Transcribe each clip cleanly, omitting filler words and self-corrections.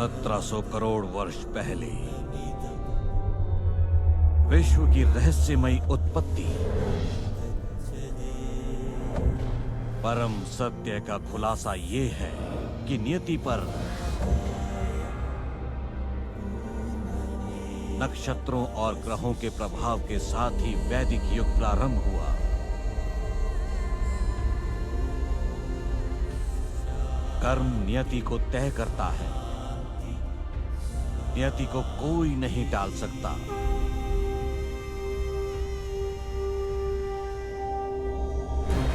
1700 करोड़ वर्ष पहले विश्व की रहस्यमयी उत्पत्ति, परम सत्य का खुलासा ये है कि नियति पर नक्षत्रों और ग्रहों के प्रभाव के साथ ही वैदिक युग प्रारंभ हुआ। कर्म नियति को तय करता है, नियति को कोई नहीं टाल सकता।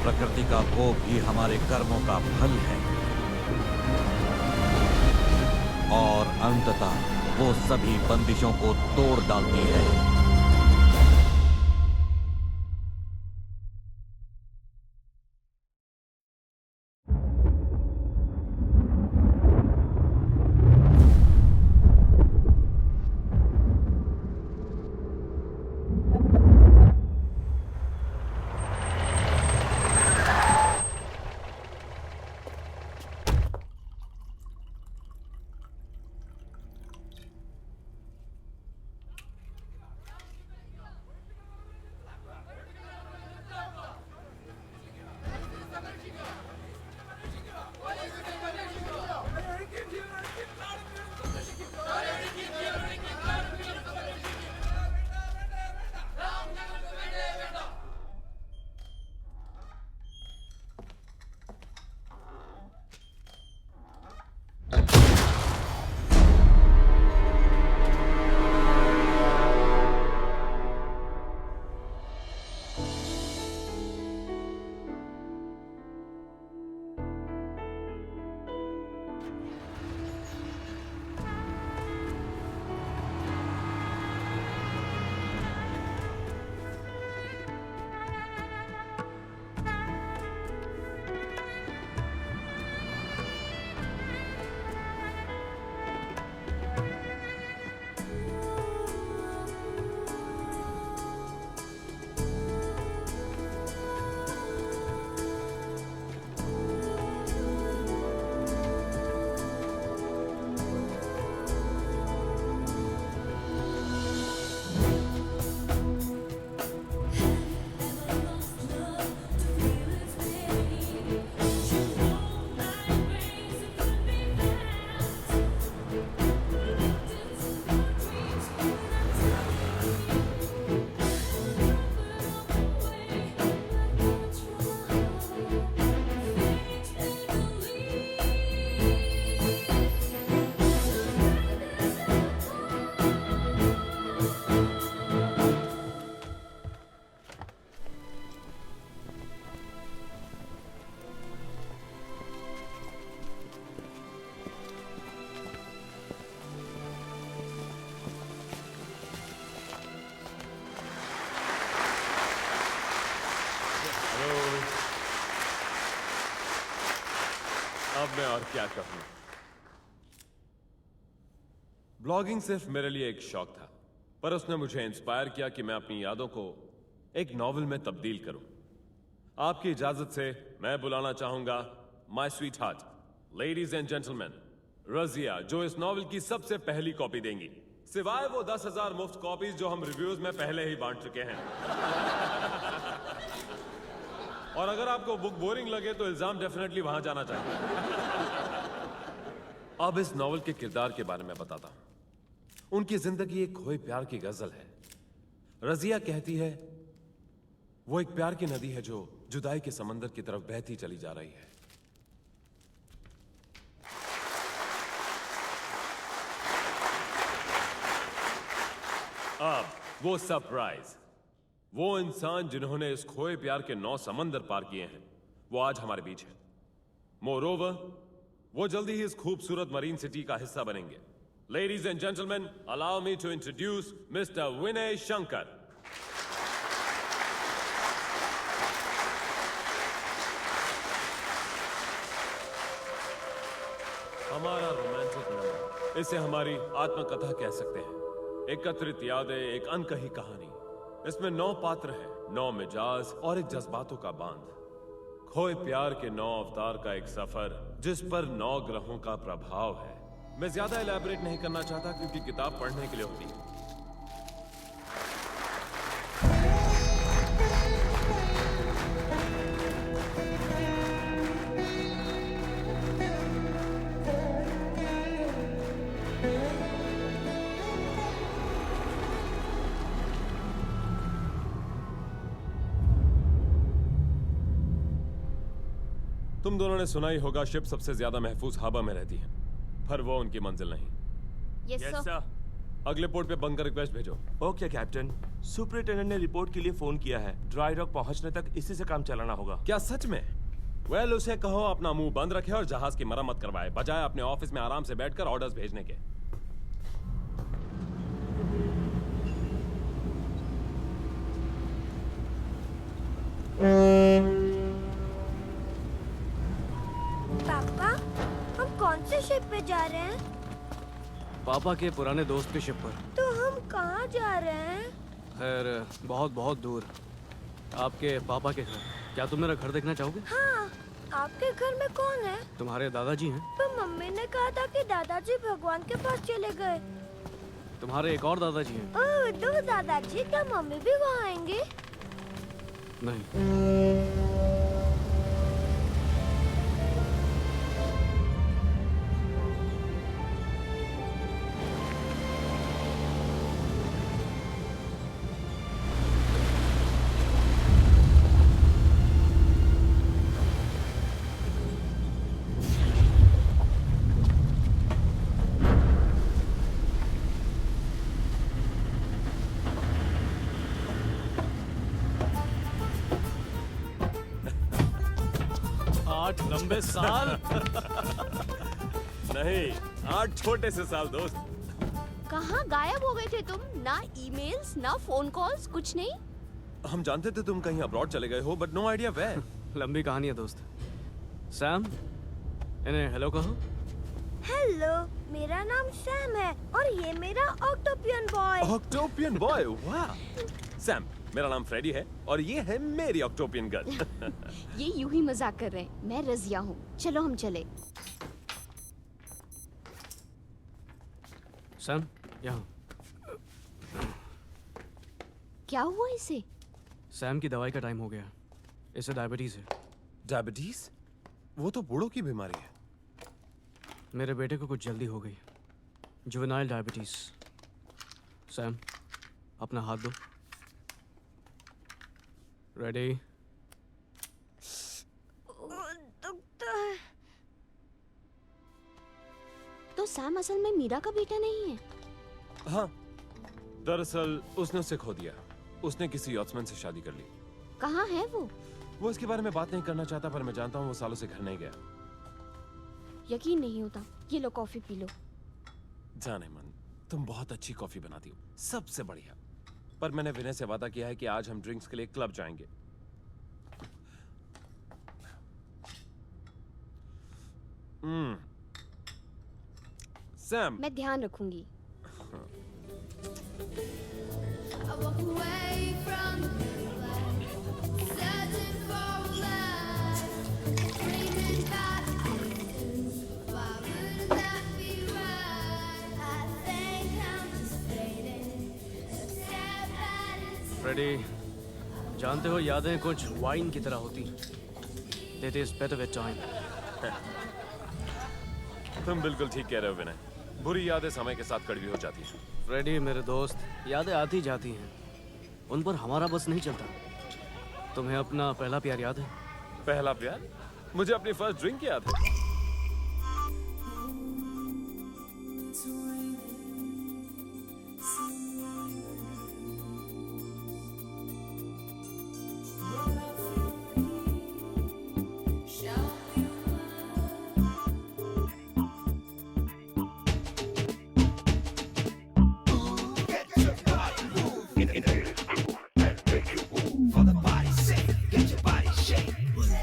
प्रकृति का कोप भी हमारे कर्मों का फल है और अंततः वो सभी बंदिशों को तोड़ डालती है। अब मैं और क्या कहूं। ब्लॉगिंग सिर्फ मेरे लिए एक शौक था, पर उसने मुझे इंस्पायर किया कि मैं अपनी यादों को एक नॉवेल में तब्दील करूं। आपकी इजाजत से मैं बुलाना चाहूंगा my sweet heart, ladies and gentleman, Razia, जो इस नॉवेल की सबसे पहली कॉपी देंगी, सिवाय वो 10,000 मुफ्त कॉपीज जो हम रिव्यूज में पहले ही बांट चुके हैं। और अगर आपको बुक बोरिंग लगे तो इल्जाम डेफिनेटली वहां जाना चाहिए। अब इस नॉवेल के किरदार के बारे में बताता हूं। उनकी जिंदगी एक खोए प्यार की गजल है। रजिया कहती है वो एक प्यार की नदी है जो जुदाई के समंदर की तरफ बहती चली जा रही है। अब वो सरप्राइज, वो इंसान जिन्होंने इस खोए प्यार के 9 समंदर पार किए हैं, वो आज हमारे बीच है। मोरोवर, वो जल्दी ही इस खूबसूरत मरीन सिटी का हिस्सा बनेंगे। Ladies and gentleman, allow me to introduce mister Vinay Shankar. हमारा रोमांटिक नंबर, इसे हमारी आत्मकथा कह सकते हैं। एकत्रित यादें, एक अनकही कहानी। इसमें 9 पात्र हैं, 9 मिजाज और एक जज्बातों का बांध। खोए प्यार के 9 अवतार का एक सफर जिस पर 9 ग्रहों का प्रभाव है। मैं ज्यादा इलैबोरेट नहीं करना चाहता क्योंकि किताब पढ़ने के लिए होती है। तुम दोनों ने सुना ही होगा शिप सबसे ज्यादा महफूज हवा में रहती है, पर वो उनकी मंजिल नहीं। Yes sir. अगले पोर्ट पे बंकर रिक्वेस्ट भेजो। Okay captain. सुपरिटेंडेंट ने रिपोर्ट के लिए फोन किया है। ड्राई डॉक पहुंचने तक इसी से काम चलाना होगा। क्या सच में? वेल, उसे कहो अपना मुंह बंद रखे और जहाज की मरम्मत करवाए, बजाय अपने ऑफिस में आराम से बैठकर ऑर्डर्स भेजने के। पापा, हम कौन से शिप पे जा रहे हैं? पापा के पुराने दोस्त की शिप पर। तो हम कहाँ जा रहे हैं? खैर बहुत बहुत दूर, आपके पापा के घर। क्या तुम मेरा घर देखना चाहोगे? हाँ, आपके घर में कौन है? तुम्हारे दादाजी हैं। तो मम्मी ने कहा था कि दादाजी भगवान के पास चले गए। तुम्हारे एक और दादाजी हैं। ओह, दो दादाजी, क्या मम्मी भी वहाँ आएंगे? नहीं। लंबे साल नहीं, 8 छोटे से साल दोस्त। कहाँ गायब हो गए थे तुम? ना ईमेल्स, ना फोन कॉल्स, कुछ नहीं। हम जानते थे तुम कहीं अब्रॉड चले गए हो, बट नो आइडिया वेयर। लंबी कहानी है दोस्त। सैम, इन्हें हेलो कहो। हेलो, मेरा नाम सैम है और ये मेरा ऑक्टोपियन बॉय। ऑक्टोपियन बॉय, वाह। सैम, मेरा नाम फ्रेडी है और ये है मेरी ऑक्टोपियन गर्ल। ये यूं ही मजाक कर रहे हैं। मैं रजिया हूँ। चलो हम चले। सैम, यहाँ। क्या हुआ इसे? सैम की दवाई का टाइम हो गया। इसे डायबिटीज है। डायबिटीज? वो तो बूढ़ों की बीमारी है। मेरे बेटे को कुछ जल्दी हो गई, जुवेनाइल डायबिटीज। सैम, अपना हाथ दो। रेडी? दुखता है। तो सैम असल में मीरा का बेटा नहीं है? हाँ, दरअसल उसने उसे खो दिया। उसने किसी यॉट्समैन से शादी कर ली। कहाँ है वो? वो इसके बारे में बात नहीं करना चाहता, पर मैं जानता हूँ वो सालों से घर नहीं गया। यकीन नहीं होता। ये लो कॉफी पी लो। जाने मन, तुम बहुत अच्छी कॉफी बनाती हो, सबसे बढ़िया। पर मैंने विनय से वादा किया है कि आज हम ड्रिंक्स के लिए क्लब जाएंगे। सैम, मैं ध्यान रखूंगी। I walk away from life, searching for life, dreaming about distance. Why wouldn't that be right? I think I'm just fading, a step at a time. Ready? जानते हो, यादें कुछ वाइन की तरह होती हैं। They taste better with time. तुम बिल्कुल ठीक कह रहे हो विनय। बुरी यादें समय के साथ कड़वी हो जाती हैं। फ्रेडी मेरे दोस्त, यादें आती जाती हैं, उन पर हमारा बस नहीं चलता। तुम्हें अपना पहला प्यार याद है? पहला प्यार? मुझे अपनी फर्स्ट ड्रिंक याद है।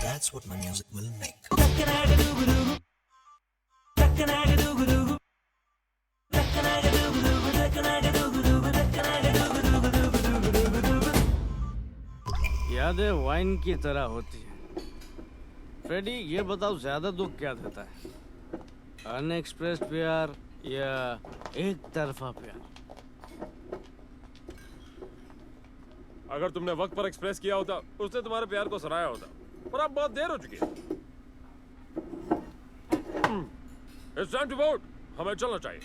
That's what my music will make. यादें वाइन की तरह होती है। फ्रेडी, ये बताओ, ज्यादा दुख क्या देता है? अनएक्सप्रेस्ड प्यार या एक तरफा प्यार? अगर तुमने वक्त पर एक्सप्रेस किया होता उसने तुम्हारे प्यार को सराहा होता, पर अब बहुत देर हो चुकी है। It's time to vote. हमें चलना चाहिए।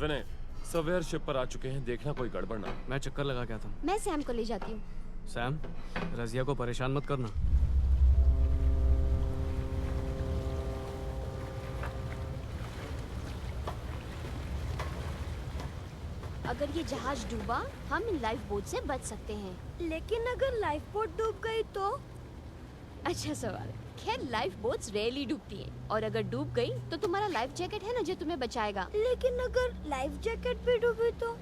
विनय, सवेयर शिप पर आ चुके हैं, देखना कोई गड़बड़ ना। मैं चक्कर लगा के आता हूँ। मैं सैम को ले जाती हूँ। सैम, रजिया को परेशान मत करना। अगर ये जहाज डूबा, हम इन लाइफ बोट से बच सकते हैं। लेकिन अगर लाइफ बोट डूब गई तो? अच्छा सवाल है। खैर लाइफ बोट्स रेयरली डूबती हैं, और अगर डूब गई तो तुम्हारा लाइफ जैकेट है ना जो तुम्हें बचाएगा। लेकिन अगर लाइफ जैकेट भी डूबी तो?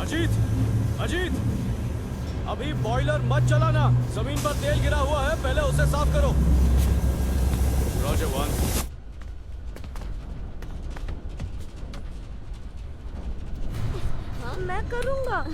अजीत, अजीत, अभी बॉयलर मत चलाना। जमीन पर तेल गिरा हुआ है, पहले उसे साफ करो। Roger one. हाँ, मैं करूँगा।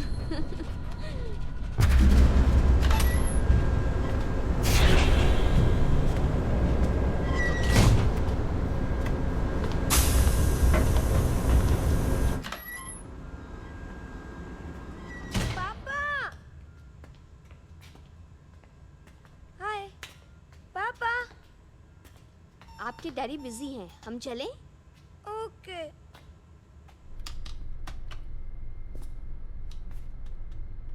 आपके डैडी बिजी हैं, हम चलें? ओके।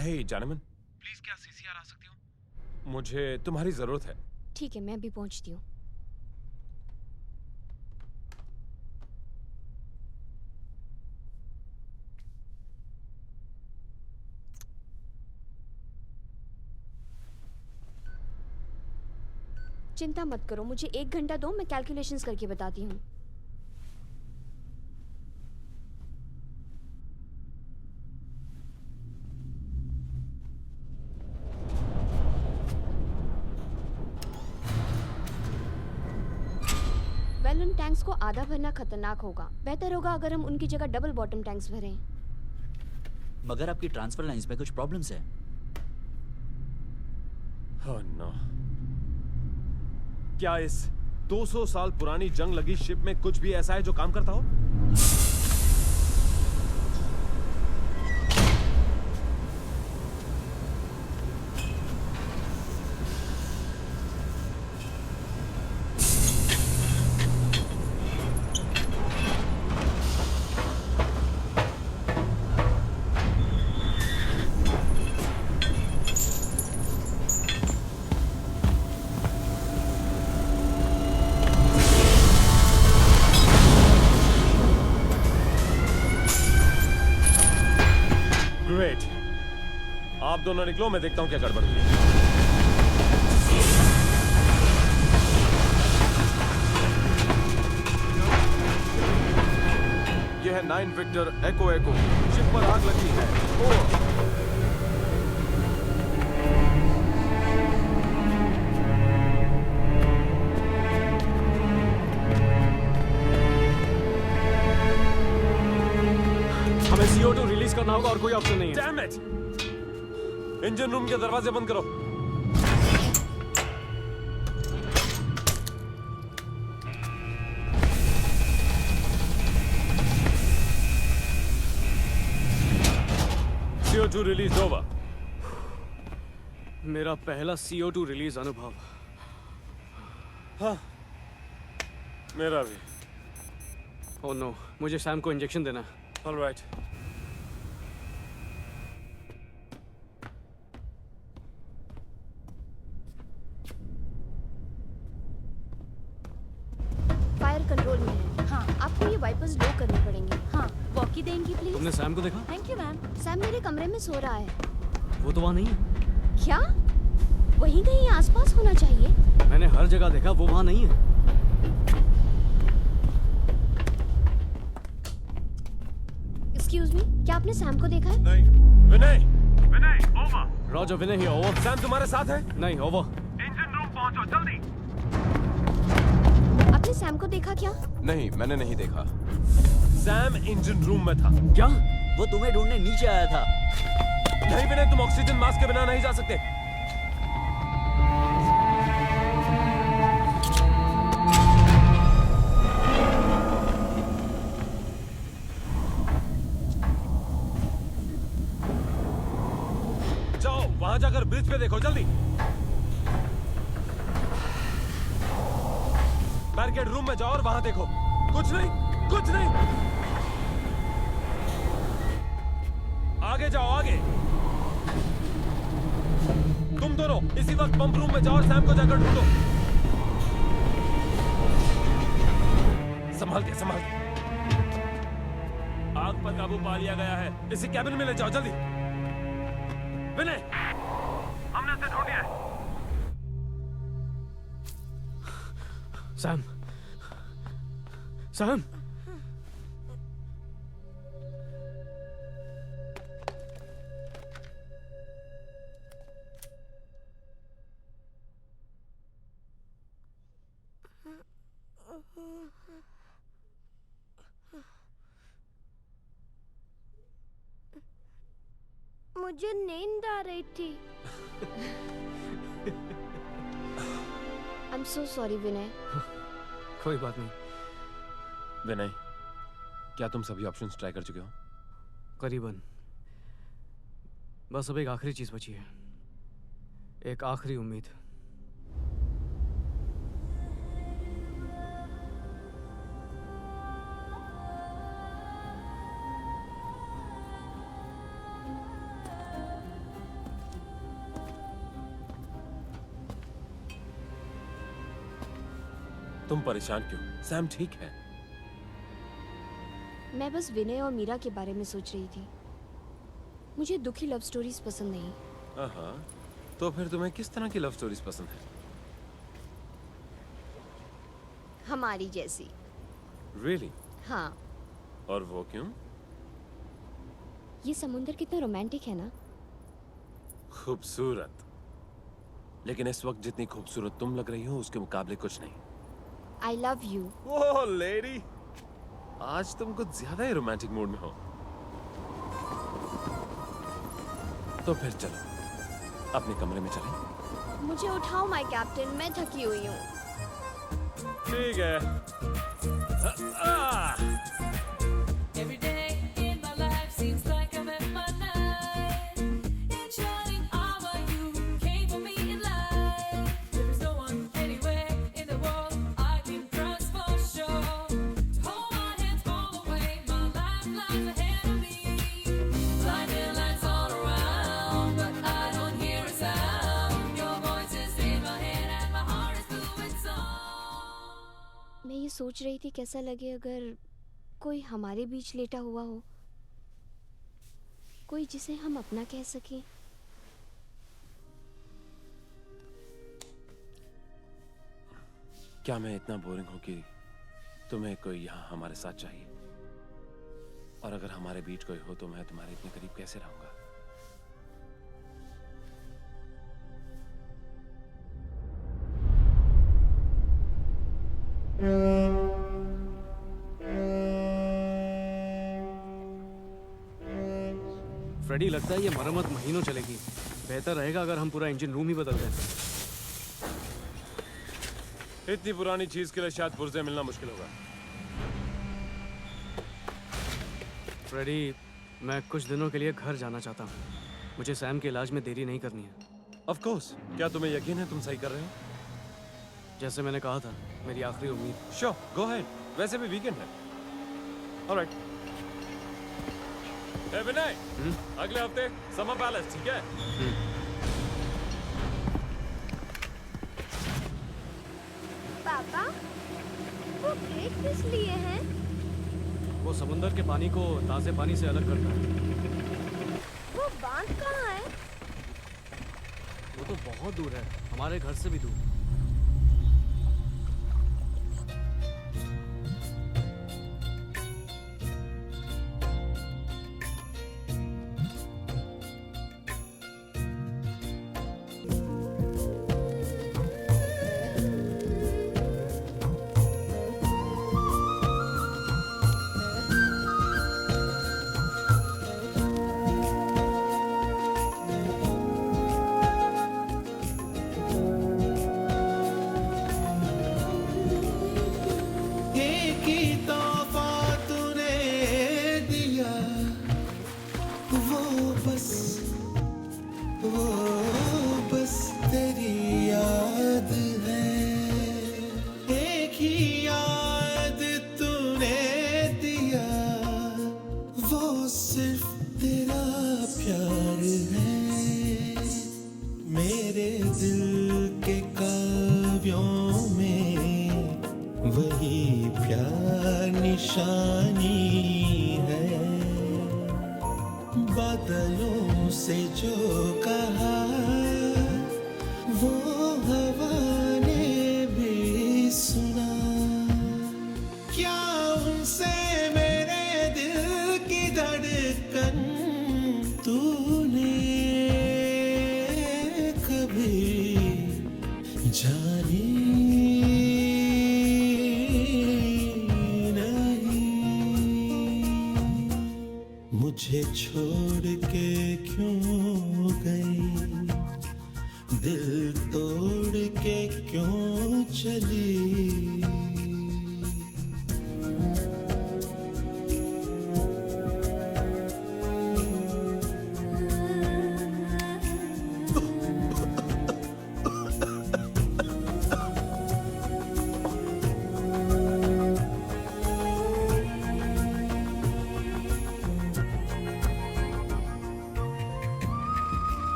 हे जानमन, प्लीज क्या सीसीआर आ सकती हो? मुझे तुम्हारी जरूरत है। ठीक है, मैं भी पहुंचती हूँ। चिंता मत करो, मुझे 1 घंटा दो, मैं कैलकुलेशंस करके बताती हूँ। वेल, उन टैंक्स को आधा भरना खतरनाक होगा। बेहतर होगा अगर हम उनकी जगह डबल बॉटम टैंक्स भरें। मगर आपकी ट्रांसफर लाइंस में कुछ प्रॉब्लम्स है। Oh no. क्या इस 200 साल पुरानी जंग लगी शिप में कुछ भी ऐसा है जो काम करता हो? ग्रेट, आप दोनों निकलो, मैं देखता हूं क्या गड़बड़ हुई है। यह है 9 विक्टर एको एको, शिप पर आग लगी है। ओवर। हमें CO2 रिलीज करना होगा और कोई ऑप्शन नहीं है। Damn it! इंजन रूम के दरवाजे बंद करो। CO2 release over. मेरा पहला CO2 रिलीज अनुभव। हाँ, मेरा भी। ओह नो, मुझे सैम को इंजेक्शन देना है। All right. फायर कंट्रोल में है। हाँ, आपको ये वाइपर्स लो करने पड़ेंगे। हाँ, वॉकी देंगी प्लीज। तुमने सैम को देखा? Thank you ma'am. सैम मेरे कमरे में सो रहा है। वो तो वहाँ नहीं है। क्या? वहीं कहीं आसपास होना चाहिए। मैंने हर जगह देखा, वो वहाँ नहीं है। एक्सक्यूज मी, क्या आपने सैम को देखा है? नहीं। Vinay, roger Vinay here over. Sam तुम्हारे साथ है? नहीं ओवर। आपने सैम को देखा क्या? नहीं, मैंने नहीं देखा। सैम इंजन रूम में था। क्या? वो तुम्हें ढूंढने नीचे आया था। नहीं विनय, तुम ऑक्सीजन मास्क के बिना नहीं जा सकते। जाओ वहां जाकर ब्रिज पे देखो, जल्दी। बैरिकेड रूम में जाओ और वहां देखो। कुछ नहीं, कुछ नहीं। आगे जाओ, आगे। तुम दोनों इसी वक्त पंप रूम में जाओ और सैम को जाकर ढूंढो। संभाल के, संभाल के। आग पर काबू पा लिया गया है। इसे कैबिन में ले जाओ, जल्दी। विनय, हमने उसे ढूंढ लिया है। Sam, Sam. मुझे नींद आ रही थी। आई एम सो सॉरी विनय। कोई बात नहीं। विनय, क्या तुम सभी ऑप्शंस ट्राई कर चुके हो? करीबन। बस अब एक आखिरी चीज बची है, एक आखिरी उम्मीद। तुम परेशान क्यों? सैम ठीक है। मैं बस विनय और मीरा के बारे में सोच रही थी। मुझे दुखी लव स्टोरीज पसंद नहीं। हाँ, तो फिर तुम्हें किस तरह की लव स्टोरीज पसंद है? हमारी जैसी। Really? हाँ। और वो क्यों? ये समुंदर कितना रोमांटिक है ना। खूबसूरत। लेकिन इस वक्त जितनी खूबसूरत तुम लग रही हो उसके मुकाबले कुछ नहीं। I love you. Oh lady, आज तुम कुछ ज्यादा ही रोमांटिक मूड में हो। तो फिर चलो अपने कमरे में चलें। मुझे उठाओ माय कैप्टन, मैं थकी हुई हूँ। ठीक है। Every day in my life seems like I'm at my night. Each shining hour you came for me in life. There is no one anywhere in the world I can trust for sure. Hold my hands all the way, my life lies ahead of me. Blinding lights all around, but I don't hear a sound. Your voice is in my head and my heart is filled with song. मैं ये सोच रही थी कैसा लगे अगर कोई हमारे बीच लेटा हुआ हो, कोई जिसे हम अपना कह सकें। क्या मैं इतना बोरिंग हूं कि तुम्हें कोई यहाँ हमारे साथ चाहिए? और अगर हमारे बीच कोई हो तो मैं तुम्हारे इतने करीब कैसे रहूंगा? फ्रेडी, लगता है ये मरम्मत महीनों चलेगी। बेहतर रहेगा अगर हम पूरा इंजन रूम ही बदल दें। इतनी पुरानी चीज के लिए शायद पुर्जे मिलना मुश्किल होगा। फ्रेडी, मैं कुछ दिनों के लिए घर जाना चाहता हूँ। मुझे सैम के इलाज में देरी नहीं करनी है। Of course. क्या तुम्हें यकीन है तुम सही कर रहे हो? जैसे मैंने कहा था, मेरी आखिरी उम्मीद। Sure, go ahead. वैसे भी वीकेंड है। ऑलराइट। ए विनय, अगले हफ्ते समर पैलेस, ठीक है? पापा, वो प्लेट किस लिए है? वो समुंदर के पानी को ताज़े पानी से अलग करता है। वो बांध कहाँ है? वो तो बहुत दूर है, हमारे घर से भी दूर। जानी है, बादलों से जो कहा वो हवा ने भी सुना। क्या उनसे मेरे दिल की धड़कन तूने कभी जानी नहीं? मुझे छोड़ के क्यों गई, दिल तोड़ के क्यों चली?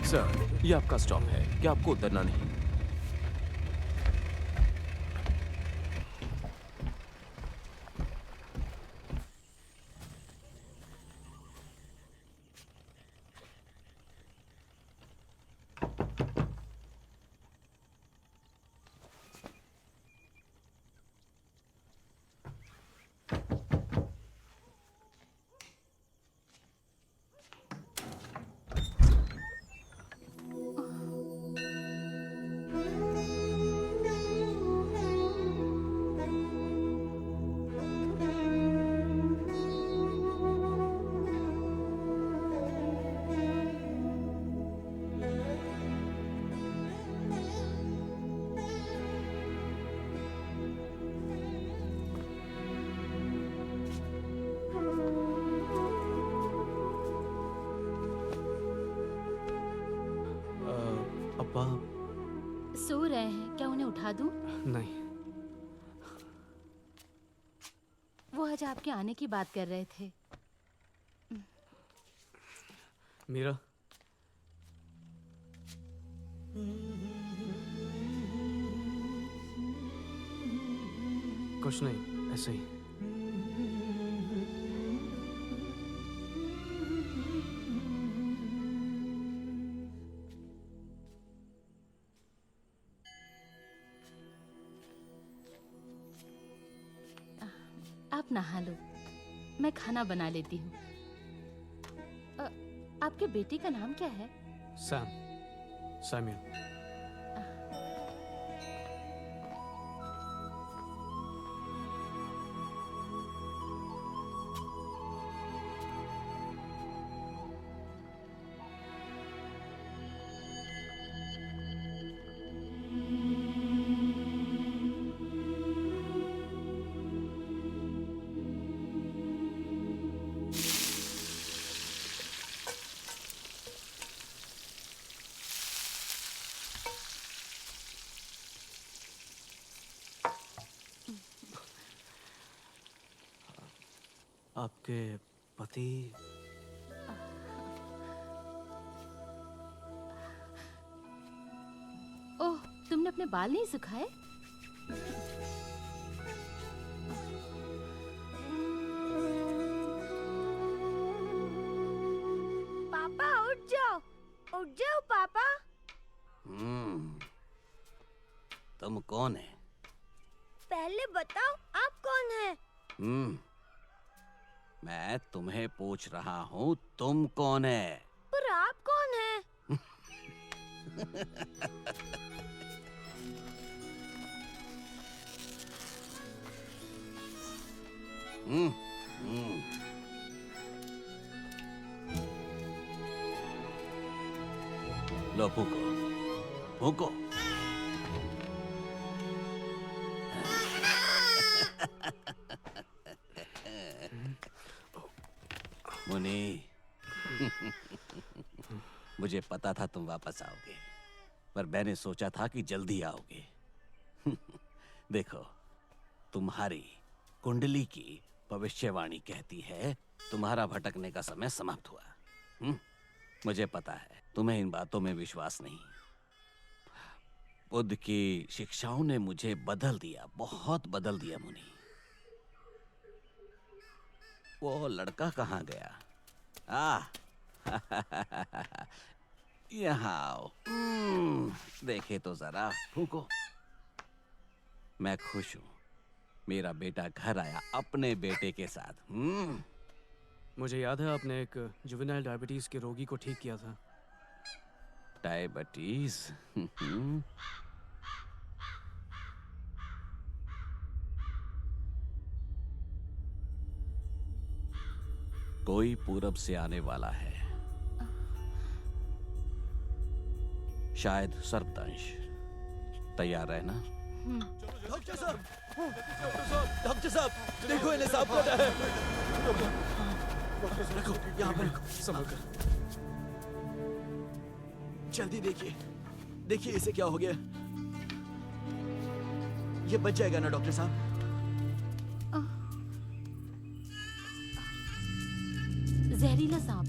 सर, ये आपका स्टॉप है, क्या आपको उतरना नहीं? अब्बा सो रहे हैं, क्या उन्हें उठा दूं? नहीं। वो आज आपके आने की बात कर रहे थे। मीरा, कुछ नहीं, ऐसे ही। आप नहा लो, मैं खाना बना लेती हूँ। आपके बेटे का नाम क्या है? सैम्यूल। आपके पति? ओह, तुमने अपने बाल नहीं सुखाए? पापा उठ जाओ पापा। तुम कौन है? पहले बताओ आप कौन है? मैं तुम्हें पूछ रहा हूँ, तुम कौन है? पर आप कौन है? लो फूको, फूको। मुनी, मुझे पता था तुम वापस आओगे, पर मैंने सोचा था कि जल्दी आओगे। देखो, तुम्हारी कुंडली की भविष्यवाणी कहती है तुम्हारा भटकने का समय समाप्त हुआ। मुझे पता है तुम्हें इन बातों में विश्वास नहीं, बुद्ध की शिक्षाओं ने मुझे बदल दिया, बहुत बदल दिया मुनि। वो लड़का कहाँ गया? यहाँ आओ। देखे तो जरा, फूको। मैं खुश हूँ, मेरा बेटा घर आया अपने बेटे के साथ। मुझे याद है आपने एक जुवेनाइल डायबिटीज के रोगी को ठीक किया था। डायबिटीज? कोई पूरब से आने वाला है, शायद सर्पदंश। तैयार रहना। डॉक्टर साहब, डॉक्टर साहब, देखो इन्हें सांप काटा है। रखो, यहाँ पर रखो, संभल कर। जल्दी देखिए, देखिए इसे क्या हो गया। ये बच जाएगा ना डॉक्टर साहब? जहरीला सांप।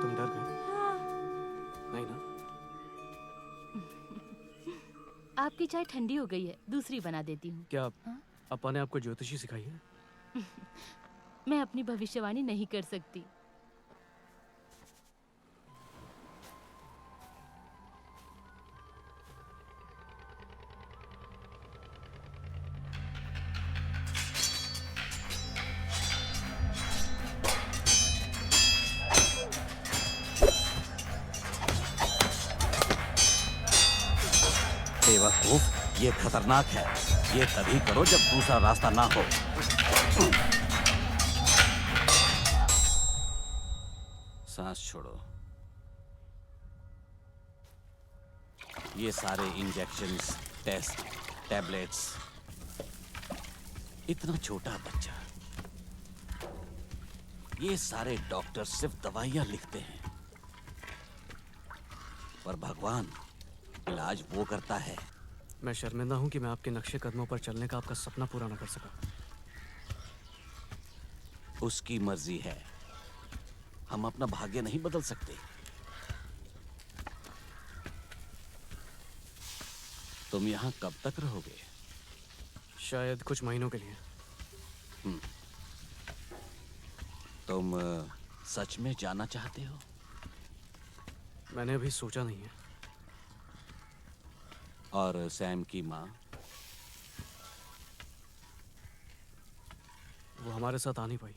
तुम डर गए? नहीं ना? आपकी चाय ठंडी हो गई है, दूसरी बना देती हूँ। क्या अपा ने आपको ज्योतिषी सिखाई है? मैं अपनी भविष्यवाणी नहीं कर सकती। बेवकूफ, ये खतरनाक है। ये तभी करो जब दूसरा रास्ता ना हो। सांस छोड़ो। ये सारे इंजेक्शंस, टेस्ट, टैबलेट्स, इतना छोटा बच्चा, ये सारे डॉक्टर सिर्फ दवाइयां लिखते हैं, पर भगवान इलाज वो करता है। मैं शर्मिंदा हूं कि मैं आपके नक्शे कदमों पर चलने का आपका सपना पूरा न कर सका। उसकी मर्जी है, हम अपना भाग्य नहीं बदल सकते। तुम यहां कब तक रहोगे? शायद कुछ महीनों के लिए। तुम सच में जाना चाहते हो? मैंने अभी सोचा नहीं है। और सैम की माँ? वो हमारे साथ आ नहीं पाई।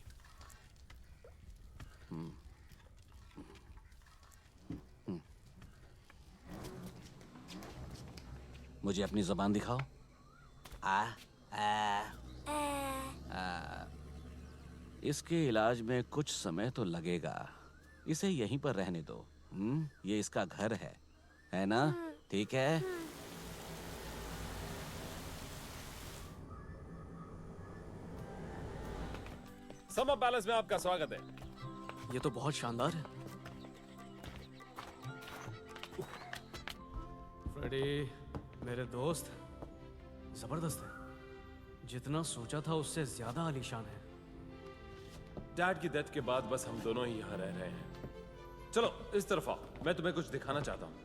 मुझे अपनी जुबान दिखाओ। इसके इलाज में कुछ समय तो लगेगा, इसे यहीं पर रहने दो। ये इसका घर है ना? ठीक है। समर पैलेस में आपका स्वागत है। ये तो बहुत शानदार है। फ्रेडी, मेरे दोस्त, जबरदस्त है। जितना सोचा था उससे ज्यादा आलीशान है। डैड की डेथ के बाद बस हम दोनों ही यहाँ रह रहे हैं। चलो इस तरफ आओ, मैं तुम्हें कुछ दिखाना चाहता हूँ।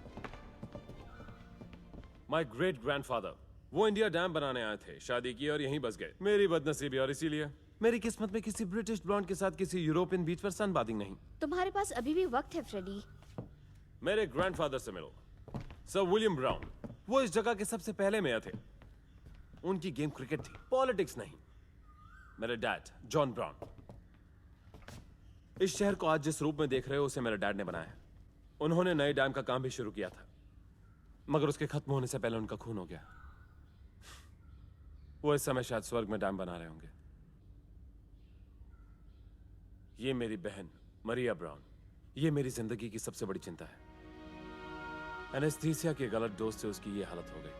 माय ग्रेट ग्रैंडफादर, वो इंडिया डैम बनाने आए थे, शादी की और यहीं बस गए। मेरी बदनसीबी, और इसीलिए मेरी किस्मत में किसी ब्रिटिश ब्लॉन्ड के साथ किसी यूरोपियन बीच पर सनबाथिंग नहीं। तुम्हारे पास अभी भी वक्त है फ्रेडी। मेरे ग्रैंडफादर से मिलो, सर विलियम ब्राउन। वो इस जगह के सबसे पहले मेयर थे। उनकी गेम क्रिकेट थी, पॉलिटिक्स नहीं। मेरे डैड जॉन ब्राउन। इस शहर को आज जिस रूप में देख रहे हो उसे मेरे डैड ने बनाया। उन्होंने नए डैम का काम भी शुरू किया था, मगर उसके खत्म होने से पहले उनका खून हो गया। वो इस समय शायद स्वर्ग में डैम बना रहे होंगे। ये मेरी बहन मरिया ब्राउन, ये मेरी जिंदगी की सबसे बड़ी चिंता है। एनेस्थीसिया के गलत डोज से उसकी ये हालत हो गई।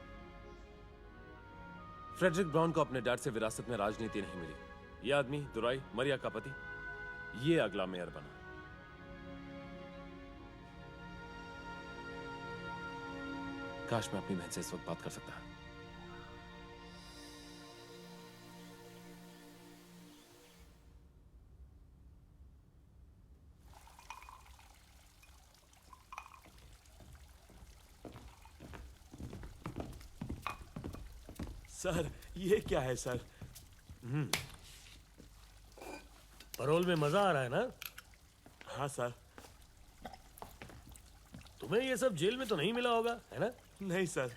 फ्रेडरिक ब्राउन को अपने डैड से विरासत में राजनीति नहीं मिली। ये आदमी दुराई, मरिया का पति, ये अगला मेयर बना। काश मैं अपनी बहन से इस वक्त बात कर सकता। सर, ये क्या है सर? परोल में मजा आ रहा है ना? हाँ सर। तुम्हें ये सब जेल में तो नहीं मिला होगा, है ना? नहीं सर।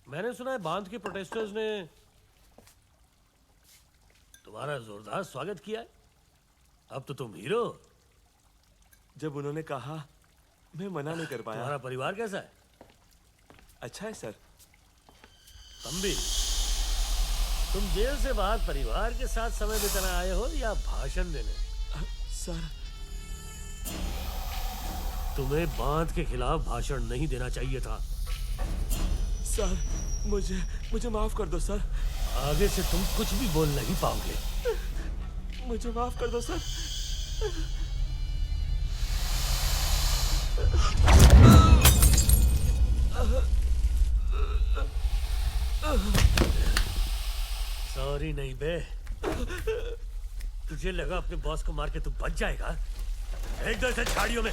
मैंने सुना है बांध के प्रोटेस्टर्स ने तुम्हारा जोरदार स्वागत किया है। अब तो तुम हीरो। जब उन्होंने कहा, मैं मना नहीं कर पाया। तुम्हारा परिवार कैसा है? अच्छा है सर। तुम भी? तुम जेल से बाहर परिवार के साथ समय बिताने आए हो या भाषण देने? सर, तुम्हें बांध के खिलाफ भाषण नहीं देना चाहिए था। सर, मुझे माफ कर दो सर। आगे से तुम कुछ भी बोल नहीं पाओगे। मुझे माफ कर दो सर। सॉरी नहीं बे। तुझे लगा अपने बॉस को मार के तू बच जाएगा? एक दो ऐसे झाड़ियों में।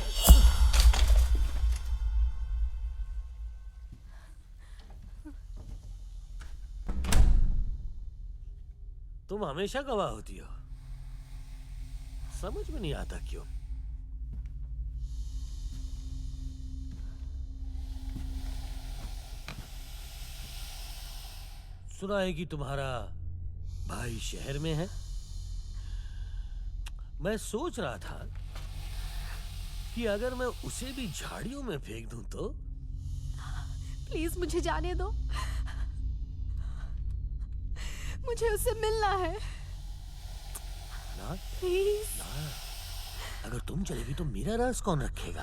तुम हमेशा गवाह होती हो, समझ में नहीं आता क्यों? सुना है कि तुम्हारा भाई शहर में है। मैं सोच रहा था कि अगर मैं उसे भी झाड़ियों में फेंक दूं तो? प्लीज मुझे जाने दो, मुझे उससे मिलना है। ना, प्लीज। ना, अगर तुम चलेगी तो मेरा राज कौन रखेगा?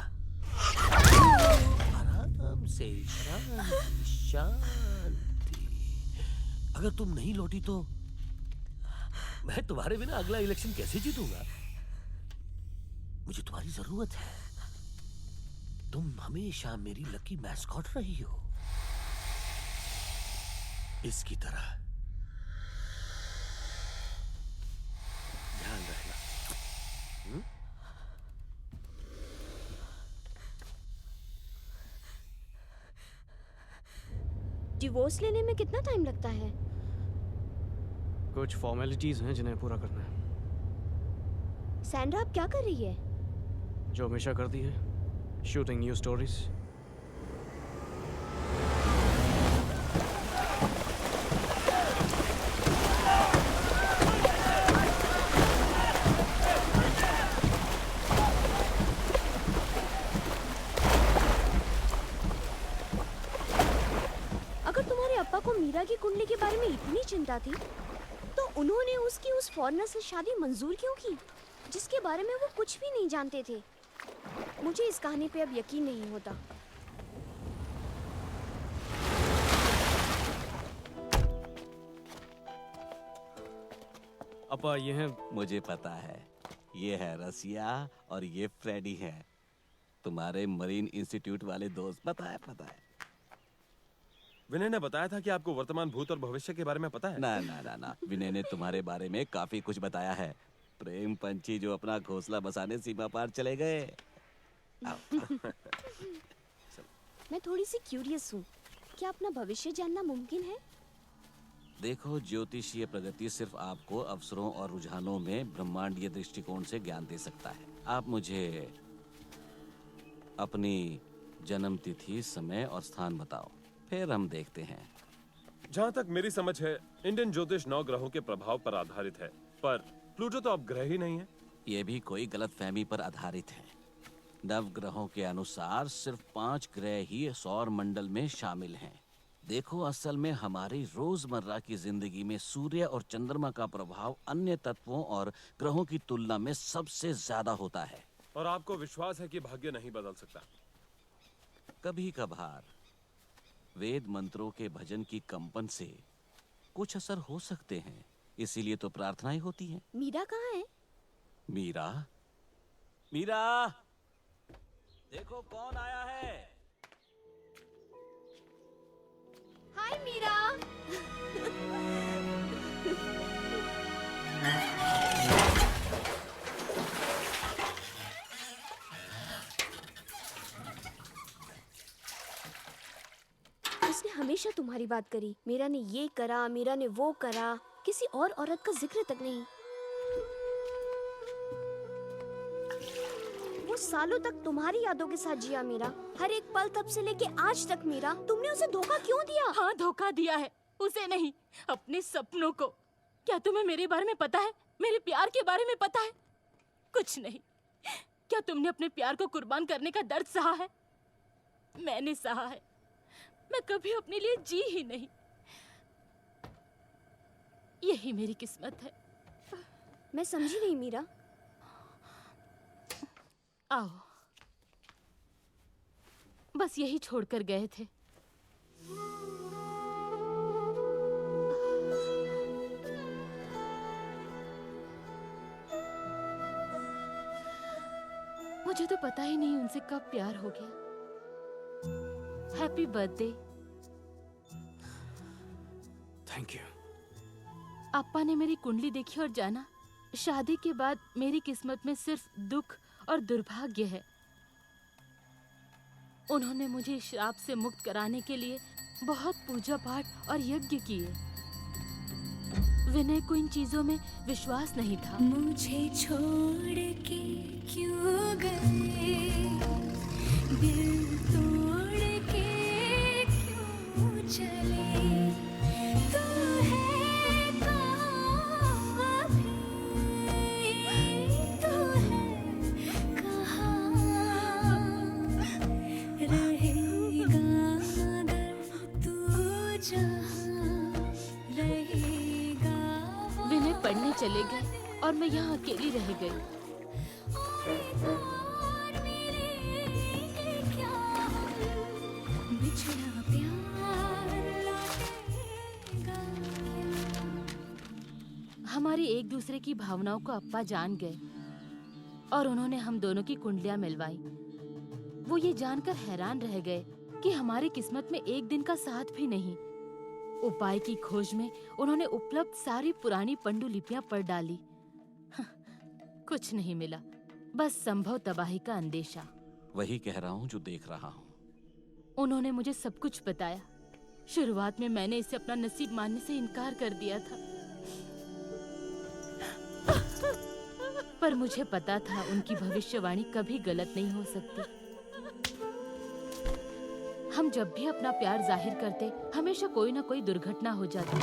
आराम से, शांति शांति। अगर तुम नहीं लौटी तो मैं तुम्हारे बिना अगला इलेक्शन कैसे जीतूंगा? मुझे तुम्हारी जरूरत है। तुम हमेशा मेरी लकी मैस्कॉट रही हो, इसकी तरह। ध्यान रखना। डिवोर्स लेने में कितना टाइम लगता है? कुछ फॉर्मेलिटीज हैं जिन्हें पूरा करना है। सैंड्रा अब क्या कर रही है? जो हमेशा करती है, शूटिंग न्यू स्टोरीज। अगर तुम्हारे अप्पा को मीरा की कुंडली के बारे में इतनी चिंता थी तो उन्होंने उसकी उस फॉरेनर से शादी मंजूर क्यों की, जिसके बारे में वो कुछ भी नहीं जानते थे? मुझे इस कहानी पे अब यकीन नहीं होता। अपा, ये हैं। मुझे पता है, ये है रसिया और ये फ्रेडी है, तुम्हारे मरीन इंस्टीट्यूट वाले दोस्त। पता है, पता है। विनय ने बताया था कि आपको वर्तमान, भूत और भविष्य के बारे में पता है। ना ना ना ना, विनय ने तुम्हारे बारे में काफी कुछ बताया है। प्रेम पंछी जो अपना घोंसला बसाने सीमा पार चले गए। मैं थोड़ी सी क्यूरियस हूँ, क्या अपना भविष्य जानना मुमकिन है? देखो, ज्योतिषीय प्रगति सिर्फ आपको अवसरों और रुझानों में ब्रह्मांडीय दृष्टिकोण से ज्ञान दे सकता है। आप मुझे अपनी जन्म तिथि, समय और स्थान बताओ, फिर हम देखते हैं। जहाँ तक मेरी समझ है, इंडियन ज्योतिष 9 ग्रहों के प्रभाव पर आधारित है, पर प्लूटो तो अब ग्रह ही नहीं है। ये भी कोई गलत फहमी पर आधारित है। नवग्रहों के अनुसार सिर्फ 5 ग्रह ही सौर मंडल में शामिल हैं। देखो, असल में हमारी रोजमर्रा की जिंदगी में सूर्य और चंद्रमा का प्रभाव अन्य तत्वों और ग्रहों की तुलना में सबसे ज्यादा होता है। और आपको विश्वास है कि भाग्य नहीं बदल सकता? कभी कभार वेद मंत्रों के भजन की कंपन से कुछ असर हो सकते हैं, इसीलिए तो प्रार्थनाएं होती हैं। मीरा कहाँ है? मीरा, मीरा, देखो कौन आया है। हाय मीरा। उसने हमेशा तुम्हारी बात करी। मीरा ने ये करा, मीरा ने वो करा, किसी और औरत का जिक्र तक नहीं। वो सालों तक तुम्हारी यादों के साथ जिया मीरा, हर एक पल तब से लेके आज तक। मीरा, तुमने उसे धोखा क्यों दिया? हाँ, धोखा दिया है, उसे नहीं, अपने सपनों को। क्या तुम्हें मेरे बारे में पता है? मेरे प्यार के बारे में पता है? कुछ नहीं। क्या तुमने अपने प्यार को कुर्बान करने का दर्द सहा है? मैंने सहा है। मैं कभी अपने लिए जी ही नहीं। यही मेरी किस्मत है। मैं समझी नहीं मीरा। आओ, बस यही छोड़कर गए थे। मुझे तो पता ही नहीं उनसे कब प्यार हो गया। Happy birthday. Thank you. अप्पा ने मेरी कुंडली देखी और जाना, शादी के बाद मेरी किस्मत में सिर्फ दुख और दुर्भाग्य है। उन्होंने मुझे श्राप से मुक्त कराने के लिए बहुत पूजा पाठ और यज्ञ किए। विनय को इन चीजों में विश्वास नहीं था। मुझे छोड़ के क्यों गए, दिल तोड़ के क्यों चले, तू है कहाँ भी, तू है कहाँ, रहेगा अगर तू जहाँ रहेगा। विनय पढ़ने चले गए और मैं यहाँ अकेली रह गई। बिछड़ा प्यार लौटेगा। हमारी एक दूसरे की भावनाओं को अप्पा जान गए और उन्होंने हम दोनों की कुंडलियां मिलवाई। वो ये जानकर हैरान रह गए कि हमारी किस्मत में एक दिन का साथ भी नहीं। उपाय की खोज में उन्होंने उपलब्ध सारी पुरानी पंडुलिपियां पढ़ डाली। कुछ नहीं मिला, बस संभव तबाही का अंदेशा। वही कह रहा हूँ जो देख रहा हूँ। उन्होंने मुझे सब कुछ बताया। शुरुआत में मैंने इसे अपना नसीब मानने से इनकार कर दिया था, पर मुझे पता था उनकी भविष्यवाणी कभी गलत नहीं हो सकती। हम जब भी अपना प्यार जाहिर करते, हमेशा कोई ना कोई दुर्घटना हो जाती।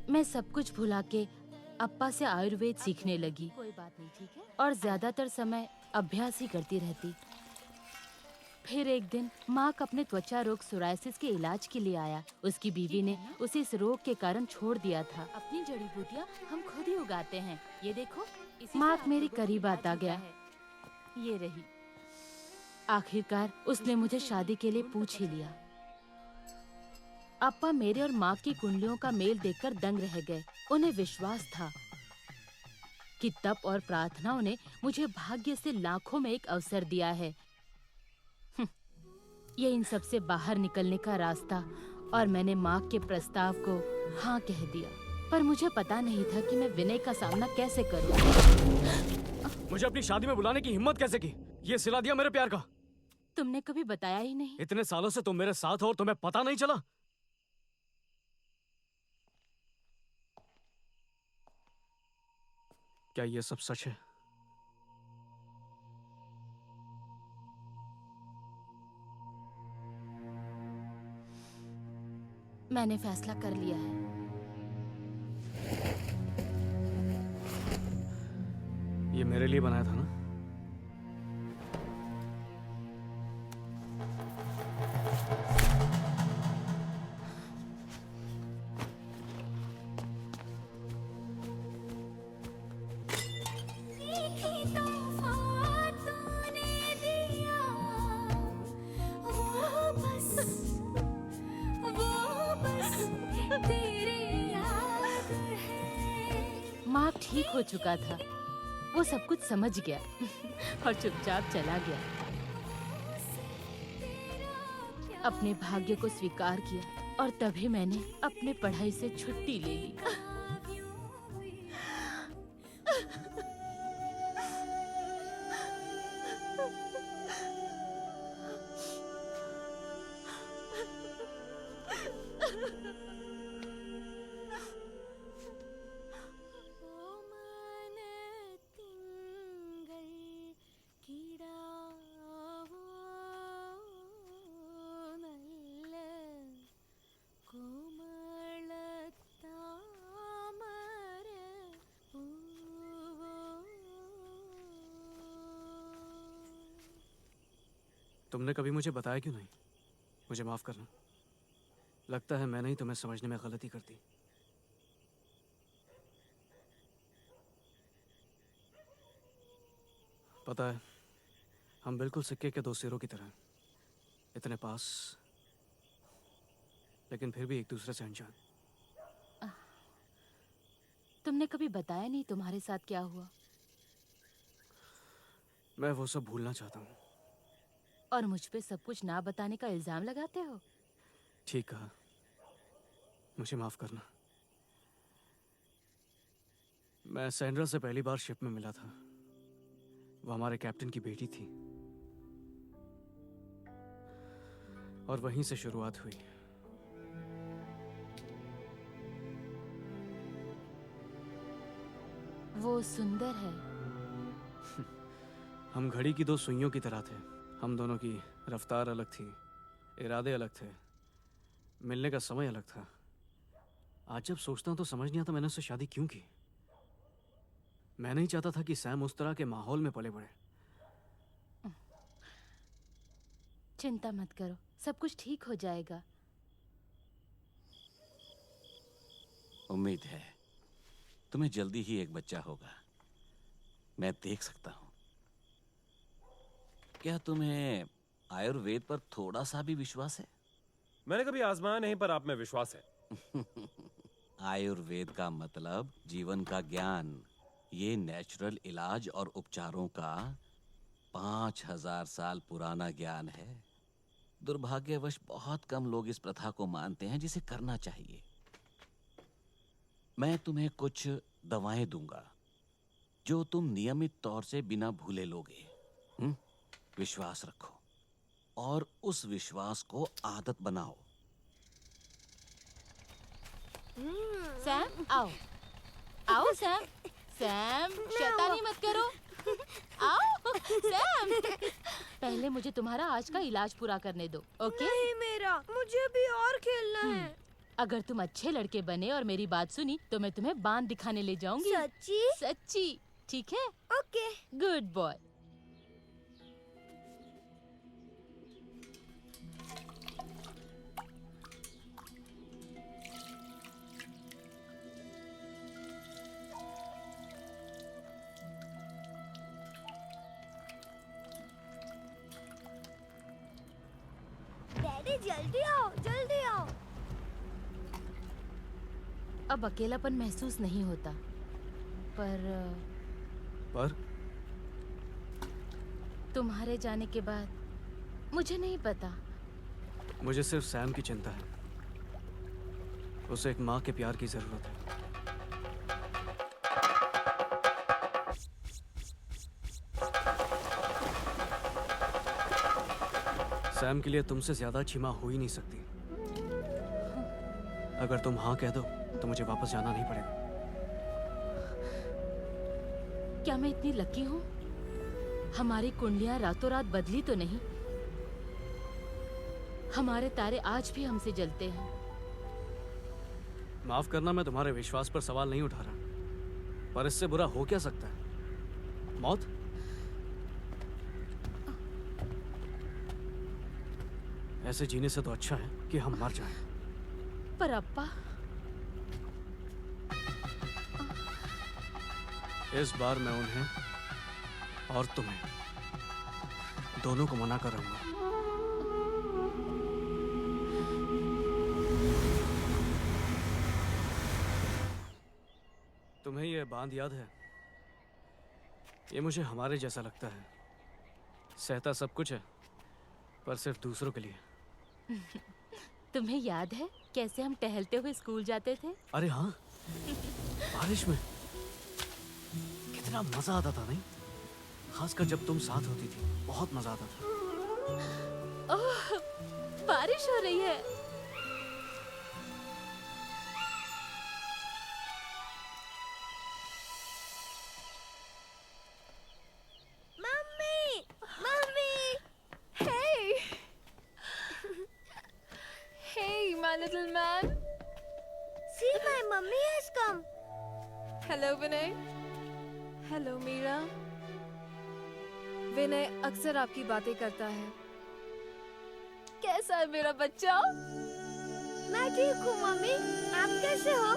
मैं सब कुछ भुला के अप्पा से आयुर्वेद सीखने लगी। कोई बात नहीं, ठीक है। और ज्यादातर समय अभ्यास ही करती रहती। फिर एक दिन मार्क अपने त्वचा रोग सोरायसिस के इलाज के लिए आया। उसकी बीवी ने उसे इस रोग के कारण छोड़ दिया था। अपनी जड़ी बूटियां हम खुद ही उगाते हैं, ये देखो। मार्क मेरे करीब आता गया। ये रही। आखिरकार उसने मुझे शादी के लिए पूछ ही लिया। अप्पा मेरे और माँ की कुंडलियों का मेल देखकर दंग रह गए। उन्हें विश्वास था कि तप और प्रार्थनाओं ने मुझे भाग्य से लाखों में एक अवसर दिया है। ये इन सब से बाहर निकलने का रास्ता, और मैंने माँ के प्रस्ताव को हाँ कह दिया। पर मुझे पता नहीं था कि मैं विनय का सामना कैसे करूं। मुझे अपनी शादी में बुलाने की हिम्मत कैसे की? ये सिला दिया मेरे प्यार का। तुमने कभी बताया ही नहीं। इतने सालों से तुम मेरे साथ हो और तुम्हें पता नहीं चला? क्या ये सब सच है? मैंने फैसला कर लिया है। ये मेरे लिए बनाया था ना? मार्क ठीक हो चुका था, वो सब कुछ समझ गया और चुपचाप चला गया। अपने भाग्य को स्वीकार किया और तभी मैंने अपने पढ़ाई से छुट्टी ले ली। तुमने कभी मुझे बताया क्यों नहीं? मुझे माफ करना। लगता है मैंने ही तुम्हें समझने में गलती कर दी। पता है, हम बिल्कुल सिक्के के दो सिरों की तरह हैं। इतने पास, लेकिन फिर भी एक दूसरे से अनजान। तुमने कभी बताया नहीं तुम्हारे साथ क्या हुआ। मैं वो सब भूलना चाहता हूँ। और मुझ पे सब कुछ ना बताने का इल्जाम लगाते हो। ठीक कहा, मुझे माफ करना। मैं सैंड्रा से पहली बार शिप में मिला था। वो हमारे कैप्टन की बेटी थी और वहीं से शुरुआत हुई। वो सुंदर है। हम घड़ी की दो सुइयों की तरह थे। हम दोनों की रफ्तार अलग थी, इरादे अलग थे, मिलने का समय अलग था। आज जब सोचता हूं तो समझ नहीं आता मैंने उससे शादी क्यों की। मैं नहीं चाहता था कि सैम उस तरह के माहौल में पले बढ़े। चिंता मत करो, सब कुछ ठीक हो जाएगा। उम्मीद है तुम्हें जल्दी ही एक बच्चा होगा। मैं देख सकता हूं। क्या तुम्हें आयुर्वेद पर थोड़ा सा भी विश्वास है? मैंने कभी आजमाया नहीं, पर आप में विश्वास है। आयुर्वेद का मतलब जीवन का ज्ञान। ये नेचुरल इलाज और उपचारों का 5000 साल पुराना ज्ञान है। दुर्भाग्यवश बहुत कम लोग इस प्रथा को मानते हैं जिसे करना चाहिए। मैं तुम्हें कुछ दवाएं दूंगा जो तुम नियमित तौर से बिना भूले लोगे। विश्वास रखो और उस विश्वास को आदत बनाओ। सैम आओ, आओ सैम। सैम शैतानी मत करो। आओ सैम। पहले मुझे तुम्हारा आज का इलाज पूरा करने दो, ओके? नहीं मेरा, मुझे भी और खेलना है। अगर तुम अच्छे लड़के बने और मेरी बात सुनी तो मैं तुम्हें बांध दिखाने ले जाऊंगी। सच्ची? सच्ची, ठीक है? ओके। Good boy. डैडी जल्दी आओ, जल्दी आओ। अब अकेलापन महसूस नहीं होता, पर तुम्हारे जाने के बाद मुझे नहीं पता। मुझे सिर्फ सैम की चिंता है। उसे एक माँ के प्यार की जरूरत है। सैम के लिए तुमसे ज्यादा अच्छी माँ हो ही नहीं सकती। अगर तुम हाँ कह दो तो मुझे वापस जाना नहीं पड़ेगा। क्या मैं इतनी लकी हूँ? हमारी कुंडलियां रातों रात बदली तो नहीं। हमारे तारे आज भी हमसे जलते हैं। माफ करना, मैं तुम्हारे विश्वास पर सवाल नहीं उठा रहा, पर इससे बुरा हो क्या सकता है? मौत? ऐसे जीने से तो अच्छा है कि हम मर जाएं। पर अप्पा, इस बार मैं उन्हें और तुम्हें दोनों को मना कर रहूंगा। तुम्हें ये बांध याद है? ये मुझे हमारे जैसा लगता है। सहता सब कुछ है, पर सिर्फ दूसरों के लिए। तुम्हें याद है कैसे हम टहलते हुए स्कूल जाते थे? अरे हाँ, बारिश में कितना मजा आता था, नहीं? खासकर जब तुम साथ होती थी, बहुत मजा आता था। ओह, बारिश हो रही है। Mummy, mummy, Hey! Hey, my little man. see my mummy has come. Hello, Vinay. Hello, Meera. Vinay अक्सर आपकी बातें करता है। कैसा है मेरा बच्चा? मैं ठीक हूँ मम्मी, आप कैसे हो?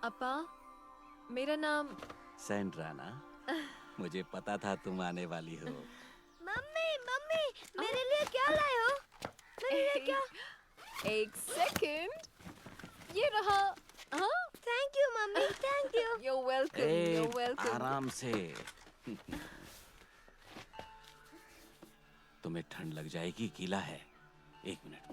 अपा, मेरा नाम सैंड्रा ना? मुझे पता था तुम आने वाली हो। मम्मी, मम्मी, मेरे लिए क्या लाए हो? मेरे लिए क्या? एक सेकंड। ये रहा। हाँ? Thank you mummy, thank you. You're welcome. You're welcome. आराम से। तुम्हें ठंड लग जाएगी, गीला है। एक मिनट।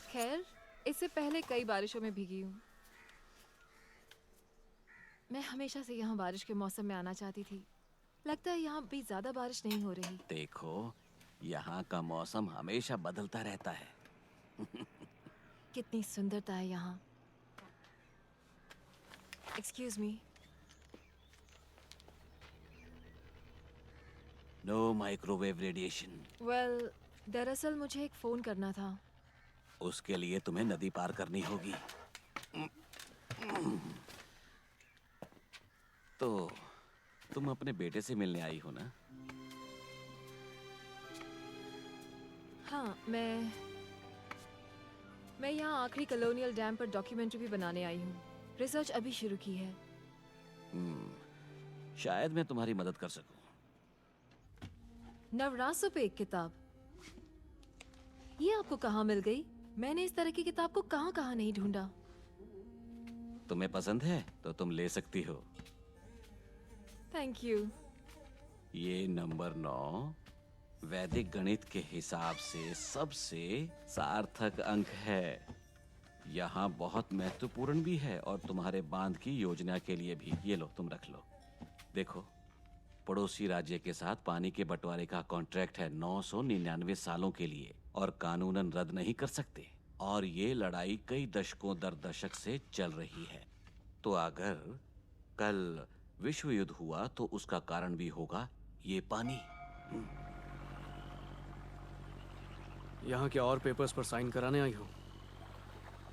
खैर, इससे पहले कई बारिशों में भीगी हूँ। मैं हमेशा से यहाँ बारिश के मौसम में आना चाहती थी। लगता है यहाँ भी ज्यादा बारिश नहीं हो रही। देखो, यहाँ का मौसम हमेशा बदलता रहता है। कितनी सुंदरता है यहाँ। Excuse me. No microwave radiation. Well, दरअसल मुझे एक फोन करना था। उसके लिए तुम्हें नदी पार करनी होगी। तो तुम अपने बेटे से मिलने आई हो ना? हाँ, मैं यहाँ आखिरी कॉलोनियल डैम पर डॉक्यूमेंट्री भी बनाने आई हूँ। रिसर्च अभी शुरू की है। शायद मैं तुम्हारी मदद कर सकूं। नवरासों पे एक किताब। ये आपको कहाँ मिल गई? मैंने इस तरह की किताब को कहाँ नहीं ढूंढा। तुम्हें पसंद है तो तुम ले सकती हो। Thank you. ये नंबर 9 वैदिक गणित के हिसाब से सबसे सार्थक अंक है। यहाँ बहुत महत्वपूर्ण भी है और तुम्हारे बांध की योजना के लिए भी। ये लो, तुम रख लो। देखो, पड़ोसी राज्य के साथ पानी के बंटवारे का कॉन्ट्रैक्ट है 999 सालों के लिए और कानूनन रद्द नहीं कर सकते। और ये लड़ाई कई दशकों दर दशक से चल रही है। तो अगर कल विश्व युद्ध हुआ तो उसका कारण भी होगा ये पानी। यहाँ के और पेपर्स पर साइन कराने आई हो?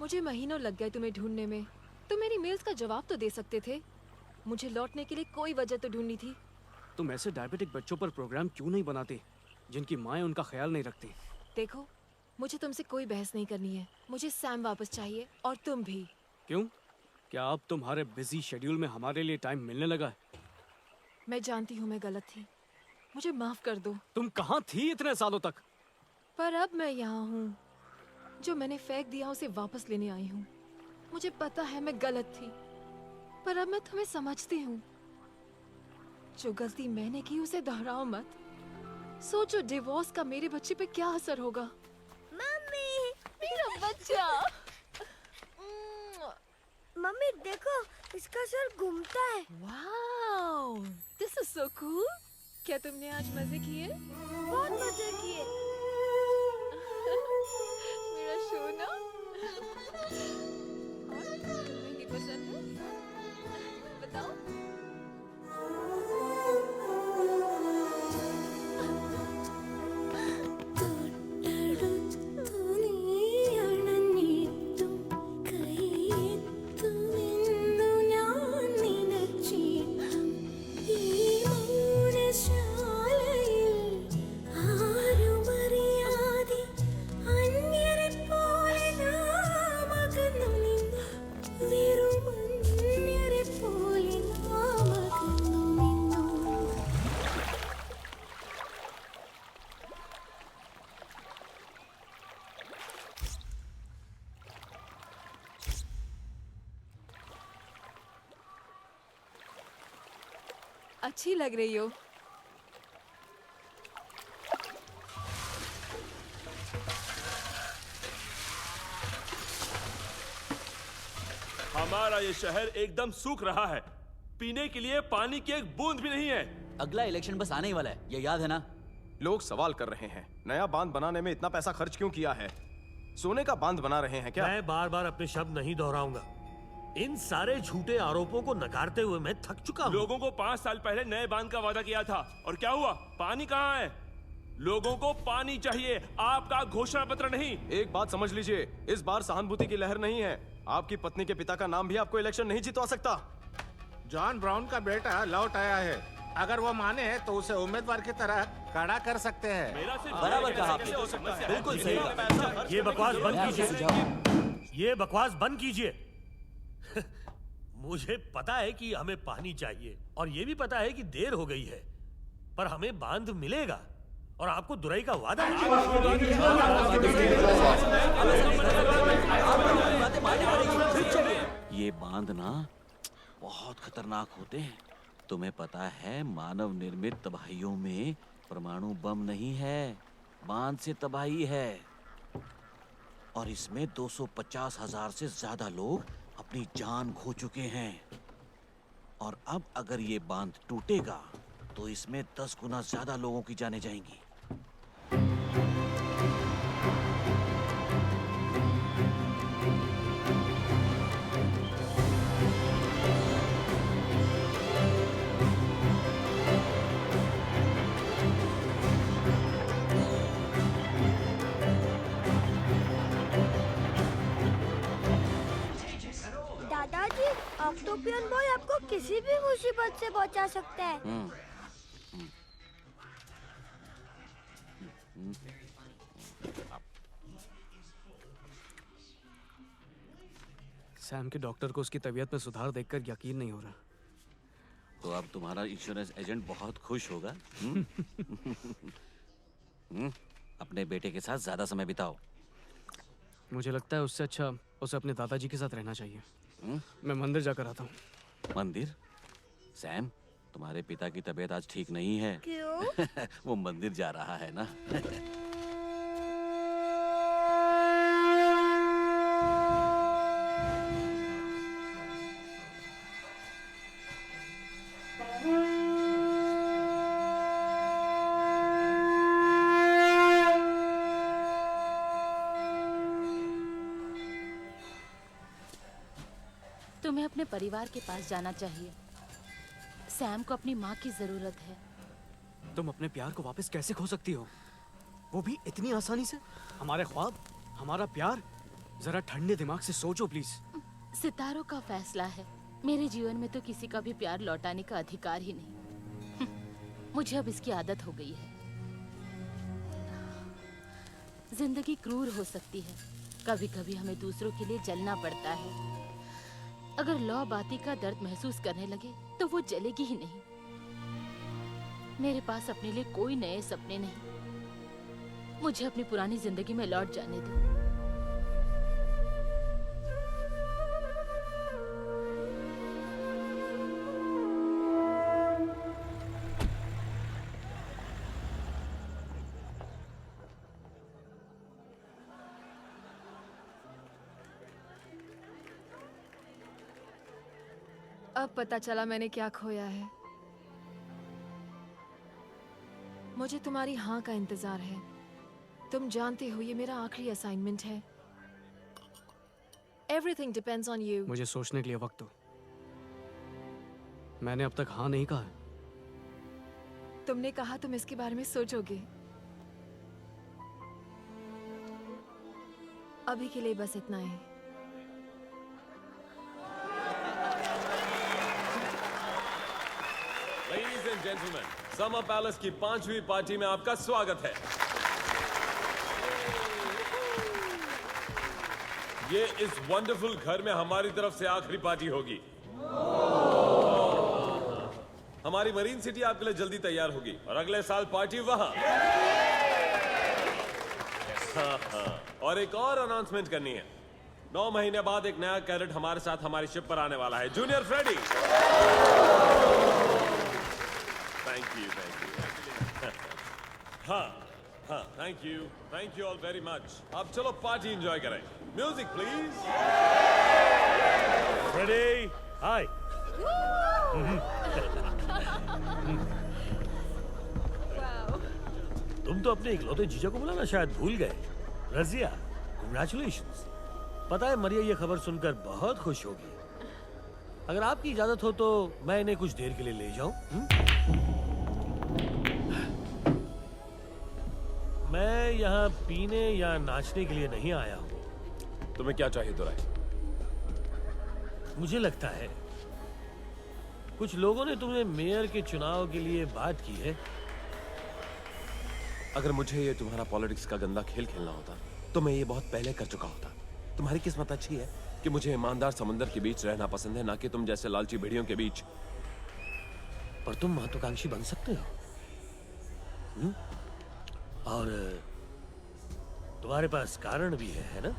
मुझे महीनों लग गए तुम्हें ढूंढने में। तुम मेरी मेल्स का जवाब तो दे सकते थे। मुझे लौटने के लिए कोई वजह तो ढूंढनी थी। तुम ऐसे डायबिटिक बच्चों पर प्रोग्राम क्यों नहीं बनाते जिनकी माएं उनका ख्याल नहीं रखती? देखो, मुझे तुमसे कोई बहस नहीं करनी है। मुझे सैम वापस चाहिए और तुम भी। क्यों? क्या अब तुम्हारे बिजी शेड्यूल में हमारे लिए टाइम मिलने लगा है? मैं जानती हूँ मैं गलत थी। मुझे माफ कर दो। तुम कहाँ थी इतने सालों तक? पर अब मैं यहाँ हूँ। जो मैंने फेंक दिया उसे वापस लेने आई हूँ। मुझे पता है मैं गलत थी, पर अब मैं तुम्हें समझती हूँ। जो गलती मैंने की उसे दोहराओ मत। सोचो डिवोर्स का मेरे बच्चे पे क्या असर होगा। मम्मी, मेरा बच्चा। मम्मी देखो, इसका सर घूमता है। Wow, this is so cool. क्या तुमने आज मजे किए? बहुत मजे किए। मेरा सोना। और तुम्हें ये पसंद है? बताओ। अच्छी लग रही हो। हमारा ये शहर एकदम सूख रहा है। पीने के लिए पानी की एक बूंद भी नहीं है। अगला इलेक्शन बस आने ही वाला है, ये याद है ना? लोग सवाल कर रहे हैं, नया बांध बनाने में इतना पैसा खर्च क्यों किया है? सोने का बांध बना रहे हैं क्या? मैं बार बार अपने शब्द नहीं दोहराऊंगा। इन सारे झूठे आरोपों को नकारते हुए मैं थक चुका हूँ। लोगों को 5 साल पहले नए बांध का वादा किया था और क्या हुआ? पानी कहाँ है? लोगों को पानी चाहिए, आपका घोषणा पत्र नहीं। एक बात समझ लीजिए, इस बार सहानुभूति की लहर नहीं है। आपकी पत्नी के पिता का नाम भी आपको इलेक्शन नहीं जितवा सकता। जॉन ब्राउन का बेटा लौट आया है। अगर वो माने तो उसे उम्मीदवार की तरह खड़ा कर सकते हैं। बराबर कहा आपने, बिल्कुल सही। ये बकवास बंद कीजिए। ये बकवास बंद कीजिए। मुझे पता है कि हमें पानी चाहिए और ये भी पता है कि देर हो गई है, पर हमें बांध मिलेगा और आपको दुराई का वादा ये बांध ना बहुत खतरनाक होते हैं। तुम्हें पता है, मानव निर्मित तबाहियों में परमाणु बम नहीं है, बांध से तबाही है। और इसमें 250,000 से ज्यादा लोग अपनी जान खो चुके हैं। और अब अगर ये बांध टूटेगा तो इसमें 10 गुना ज्यादा लोगों की जानें जाएंगी। दादाजी, ऑक्टोपियन बॉय आपको किसी भी मुसीबत से बचा सकता है। सैम के डॉक्टर को उसकी तबीयत में सुधार देखकर यकीन नहीं हो रहा। तो अब तुम्हारा इंश्योरेंस एजेंट बहुत खुश होगा। अपने बेटे के साथ ज्यादा समय बिताओ। मुझे लगता है उससे अच्छा उसे अपने दादाजी के साथ रहना चाहिए। मैं मंदिर जाकर आता हूँ। मंदिर? सैम, तुम्हारे पिता की तबीयत आज ठीक नहीं है। क्यों? वो मंदिर जा रहा है ना। तुम्हें अपने परिवार के पास जाना चाहिए। सैम को अपनी माँ की जरूरत है। तुम अपने प्यार को वापस कैसे खो सकती हो, वो भी इतनी आसानी से? हमारे ख्वाब, हमारा प्यार। जरा ठंडे दिमाग से सोचो प्लीज। सितारों का फैसला है। मेरे जीवन में तो किसी का भी प्यार लौटाने का अधिकार ही नहीं। मुझे अब इसकी आदत हो गई है। जिंदगी क्रूर हो सकती है। कभी कभी हमें दूसरों के लिए जलना पड़ता है। अगर लौ बाती का दर्द महसूस करने लगे तो वो जलेगी ही नहीं। मेरे पास अपने लिए कोई नए सपने नहीं। मुझे अपनी पुरानी जिंदगी में लौट जाने दो। अब पता चला मैंने क्या खोया है। मुझे तुम्हारी हाँ का इंतजार है। तुम जानते हो ये मेरा आखिरी असाइनमेंट है। Everything depends on you. मुझे सोचने के लिए वक्त दो। मैंने अब तक हाँ नहीं कहा है। तुमने कहा तुम इसके बारे में सोचोगे। अभी के लिए बस इतना ही। Ladies and gentlemen, summer palace की 5वीं पार्टी में आपका स्वागत है। ये इस वंडरफुल घर में हमारी तरफ से आखिरी पार्टी होगी। हमारी मरीन सिटी आपके लिए जल्दी तैयार होगी और अगले साल पार्टी वहां। और एक और अनाउंसमेंट करनी है। 9 महीने बाद एक नया कैडेट हमारे साथ हमारी शिप पर आने वाला है, junior Freddie. Thank you, thank you. हाँ, thank you all very much. अब चलो पार्टी एंजॉय करें। Music please. Freddie, hi. तुम तो अपने इकलौते जीजा को बुलाना शायद भूल गए। रजिया, कांग्रेचुलेशंस। पता है मरिया ये खबर सुनकर बहुत खुश होगी। अगर आपकी इजाजत हो तो मैं इन्हें कुछ देर के लिए ले जाऊं? मैं यहाँ पीने या नाचने के लिए नहीं आया हूँ। तुम्हें क्या चाहिए दुराई? मुझे लगता है कुछ लोगों ने तुम्हें मेयर के चुनाव के लिए बात की है। अगर मुझे ये तुम्हारा पॉलिटिक्स का गंदा खेल खेलना होता तो मैं ये बहुत पहले कर चुका होता। तुम्हारी किस्मत अच्छी है कि मुझे ईमानदार समुंदर के बीच रहना पसंद है, ना कि तुम जैसे लालची भेड़ियों के बीच। पर तुम महत्वाकांक्षी बन सकते हो। और तुम्हारे पास कारण भी है ना?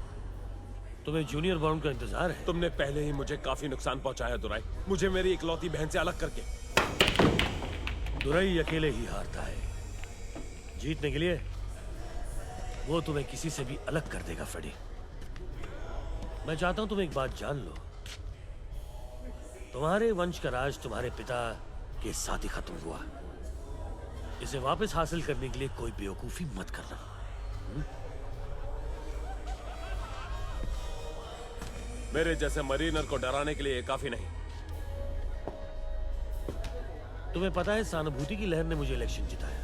तुम्हें जूनियर बॉन्ड का इंतजार है। तुमने पहले ही मुझे काफी नुकसान पहुंचाया दुराई, मुझे मेरी इकलौती बहन से अलग करके। दुराई अकेले ही हारता है। जीतने के लिए वो तुम्हें किसी से भी अलग कर देगा फ्रेडी। मैं चाहता हूं तुम एक बात जान लो, तुम्हारे वंश का राज तुम्हारे पिता के साथ ही खत्म हुआ। इसे वापस हासिल करने के लिए कोई बेवकूफी मत करना। मेरे जैसे मरीनर को डराने के लिए ये काफी नहीं। तुम्हें पता है सहानुभूति की लहर ने मुझे इलेक्शन जिताया।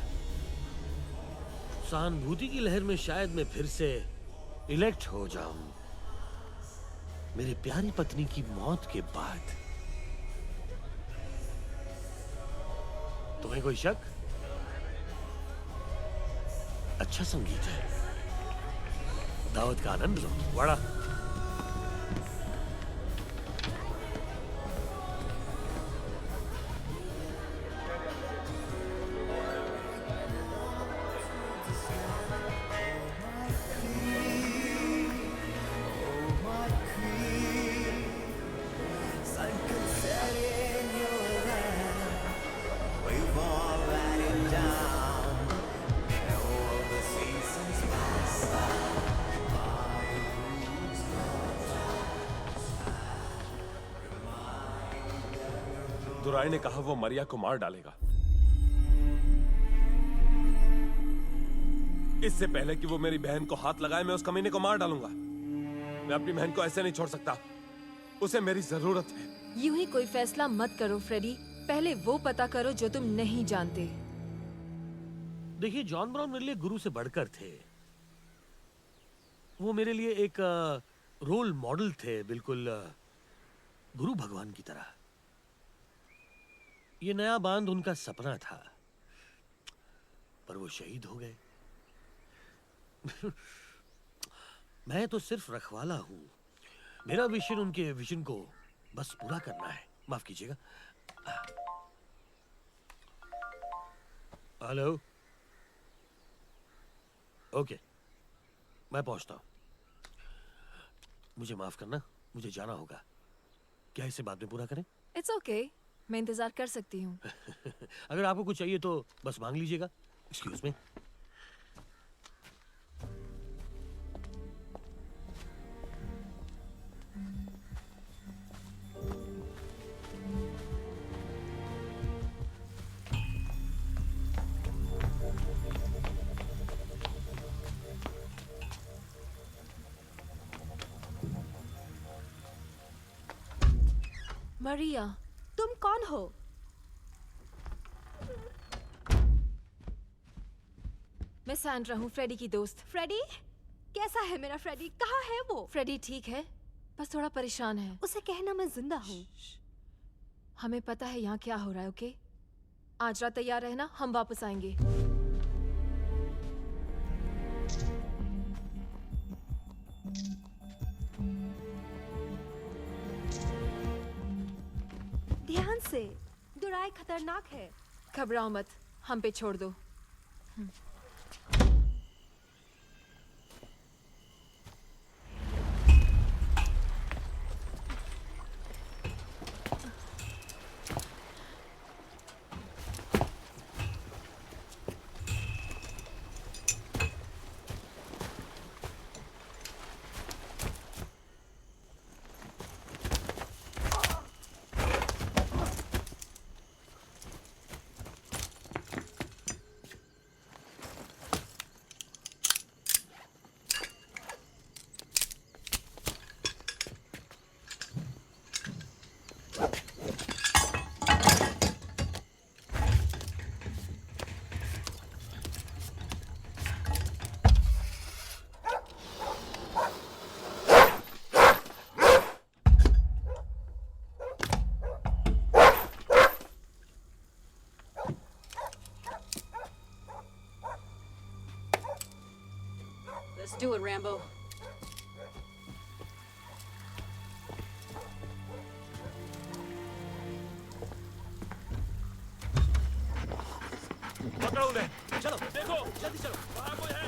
सहानुभूति की लहर में शायद मैं फिर से इलेक्ट हो जाऊं मेरी प्यारी पत्नी की मौत के बाद। तुम्हें कोई शक? अच्छा संगीत है, दावत का आनंद लो। वड़ा दुराई ने कहा वो मरिया को मार डालेगा। इससे पहले कि वो मेरी बहन को हाथ लगाए मैं उस कमीने को मार डालूंगा। मैं अपनी बहन को ऐसे नहीं छोड़ सकता, उसे मेरी जरूरत है। यूं ही कोई फैसला मत करो फ्रेडी, पहले वो पता करो जो तुम नहीं जानते। देखिए, जॉन ब्राउन मेरे लिए गुरु से बढ़कर थे। वो मेरे लिए एक रोल मॉडल थे, बिल्कुल गुरु भगवान की तरह। ये नया बांध उनका सपना था, पर वो शहीद हो गए। मैं तो सिर्फ रखवाला हूं। मेरा विजन उनके विजन को बस पूरा करना है। माफ कीजिएगा। हेलो। ओके, मैं पहुंचता हूं। मुझे माफ करना, मुझे जाना होगा। क्या इसे बाद में पूरा करें? इट्स ओके, मैं इंतजार कर सकती हूँ। अगर आपको कुछ चाहिए तो बस मांग लीजिएगा। Excuse me. मरिया। तुम कौन हो? मैं सैंड्रा हूँ, फ्रेडी की दोस्त। फ्रेडी? कैसा है मेरा फ्रेडी? कहाँ है वो? फ्रेडी ठीक है, बस थोड़ा परेशान है। उसे कहना मैं जिंदा हूँ। हमें पता है यहाँ क्या हो रहा है, ओके? आज रात तैयार रहना, हम वापस आएंगे। ध्यान से, दुराई खतरनाक है। घबराओ मत, हम पे छोड़ दो। Let's do it, Rambo. पकड़ो उन्हें। चलो देखो, जल्दी चलो, वहाँ कोई है।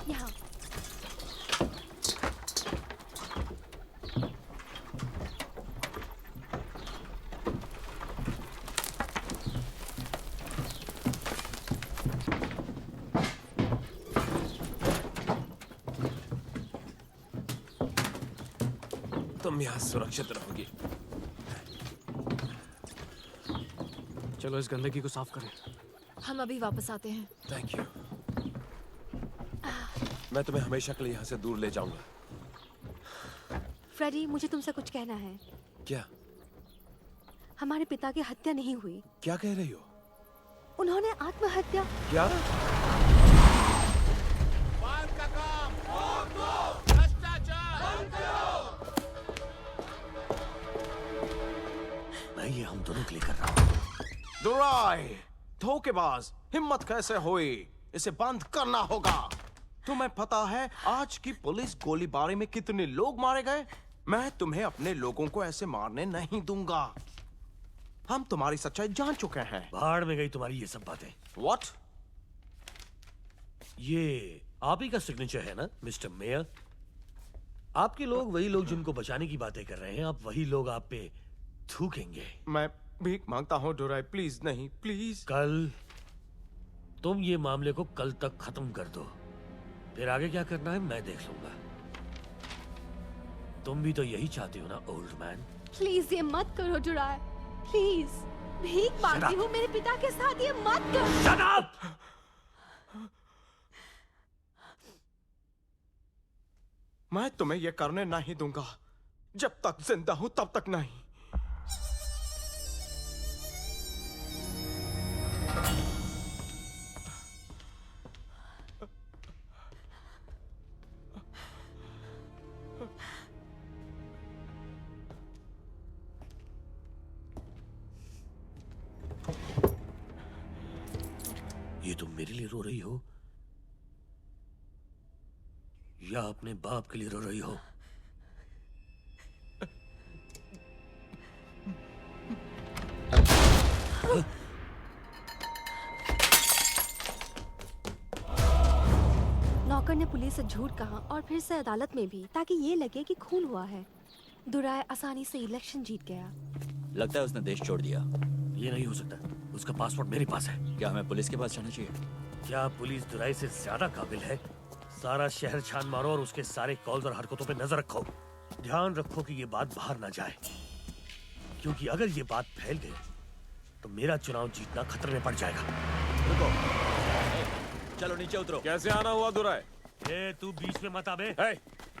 यहाँ। तुम यहाँ सुरक्षित रहोगी। चलो इस गंदगी को साफ करें। हम अभी वापस आते हैं। Thank you. मैं तुम्हें हमेशा के लिए यहाँ से दूर ले जाऊंगा। फ्रेडी, मुझे तुमसे कुछ कहना है। क्या? हमारे पिता की हत्या नहीं हुई। क्या कह रही हो? उन्होंने आत्महत्या। क्या? बांध का काम, भ्रष्टाचार बंद करो। मैं ये हम दोनों के लिए कर रहा हूँ। दुराई, धोखेबाज, हिम्मत कैसे हुई? इसे बंद करना होगा। तुम्हें पता है आज की पुलिस गोलीबारी में कितने लोग मारे गए? मैं तुम्हें अपने लोगों को ऐसे मारने नहीं दूंगा। हम तुम्हारी सच्चाई जान चुके हैं। भाड़ में गई तुम्हारी ये सब बातें। What? ये आप ही का सिग्नेचर है ना, मिस्टर मेयर? आपके लोग वही लोग जिनको बचाने की बातें कर रहे हैं, आप वही लोग आप पे थूकेंगे। मैं भीख मांगता हूँ डोराई, प्लीज नहीं, प्लीज। कल तुम ये मामले को कल तक खत्म कर दो, फिर आगे क्या करना है मैं देख लूंगा। तुम भी तो यही चाहते हो ना ओल्ड मैन? प्लीज ये मत करो डुराई, प्लीज भीख मांगती हूँ, मेरे पिता के साथ ये मत करो। Shut up! मैं तुम्हें ये करने नहीं दूंगा। जब तक जिंदा हूं तब तक नहीं। ये तुम मेरे लिए रो रही हो या अपने बाप के लिए रो रही हो? नौकर ने पुलिस से झूठ कहा और फिर से अदालत में भी, ताकि ये लगे कि खून हुआ है। दुराई आसानी से इलेक्शन जीत गया। लगता है उसने देश छोड़ दिया। ये नहीं हो सकता, उसका पासपोर्ट मेरे पास है। क्या हमें पुलिस के पास जाना चाहिए? क्या पुलिस दुराई से ज्यादा काबिल है? सारा शहर छान मारो और उसके सारे कॉल्स और हरकतों पे नजर रखो। ध्यान रखो कि ये बात बाहर ना जाए, क्योंकि अगर ये बात फैल गई तो मेरा चुनाव जीतना खतरे में पड़ जाएगा। रुको, चलो नीचे उतरो। कैसे आना हुआ दुराय? ए, तू बीच में मत आबे।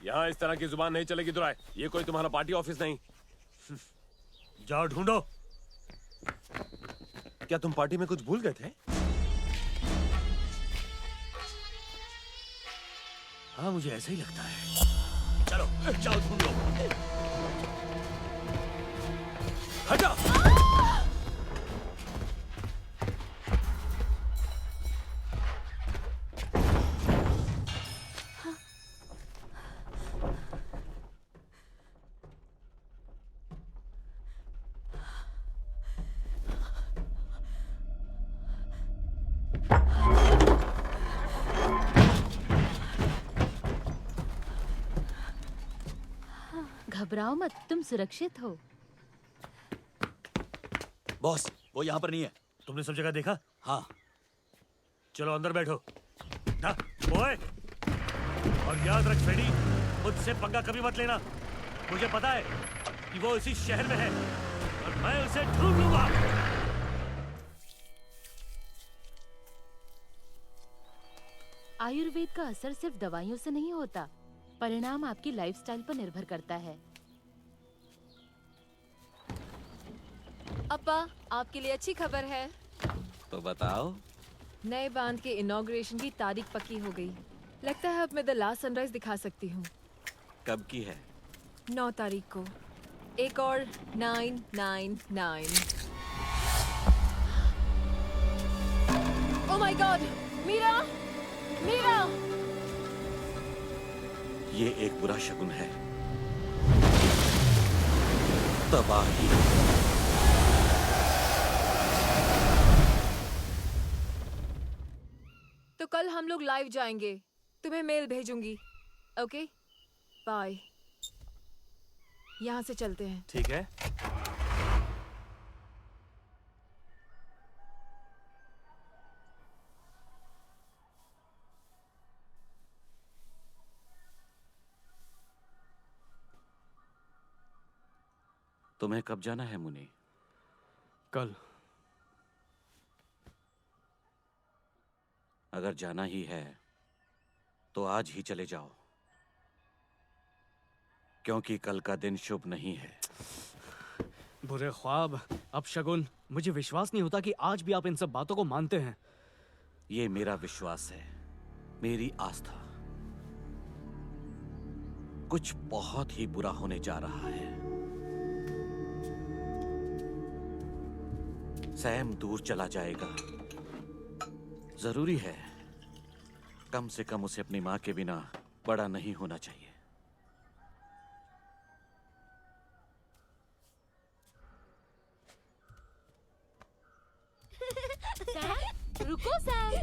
यहाँ इस तरह की जुबान नहीं चलेगी दुराय। ये कोई तुम्हारा पार्टी ऑफिस नहीं। जाओ ढूंढो। क्या तुम पार्टी में कुछ भूल गए थे? हाँ, मुझे ऐसा ही लगता है। चलो जाओ ढूंढो। हटा। घबराओ मत, तुम सुरक्षित हो। बॉस, वो यहाँ पर नहीं है। तुमने सब जगह देखा? हाँ। चलो अंदर बैठो। ना, ओए। और याद रख फ्रेडी, मुझसे पंगा कभी मत लेना। मुझे पता है कि वो इसी शहर में है और मैं उसे ढूंढ लूंगा। आयुर्वेद का असर सिर्फ दवाइयों से नहीं होता, परिणाम आपकी लाइफस्टाइल पर निर्भर करता है। अप्पा, आपके लिए अच्छी खबर है। तो बताओ। नए बांध के इनॉग्रेशन की तारीख पक्की हो गई। लगता है अब मैं द लास्ट सनराइज दिखा सकती हूँ। कब की है? 9 तारीख को। एक और 999। Oh my god, Meera, Meera! ये एक बुरा शगुन है। तबाही। तो कल हम लोग लाइव जाएंगे। तुम्हें मेल भेजूंगी। Okay, bye. यहाँ से चलते हैं। ठीक है। तुम्हें कब जाना है मुनि? कल। अगर जाना ही है तो आज ही चले जाओ, क्योंकि कल का दिन शुभ नहीं है। बुरे ख्वाब, अपशगुन, मुझे विश्वास नहीं होता कि आज भी आप इन सब बातों को मानते हैं। ये मेरा विश्वास है, मेरी आस्था। कुछ बहुत ही बुरा होने जा रहा है। सैम दूर चला जाएगा। जरूरी है, कम से कम उसे अपनी मां के बिना बड़ा नहीं होना चाहिए। सैम, रुको सैम।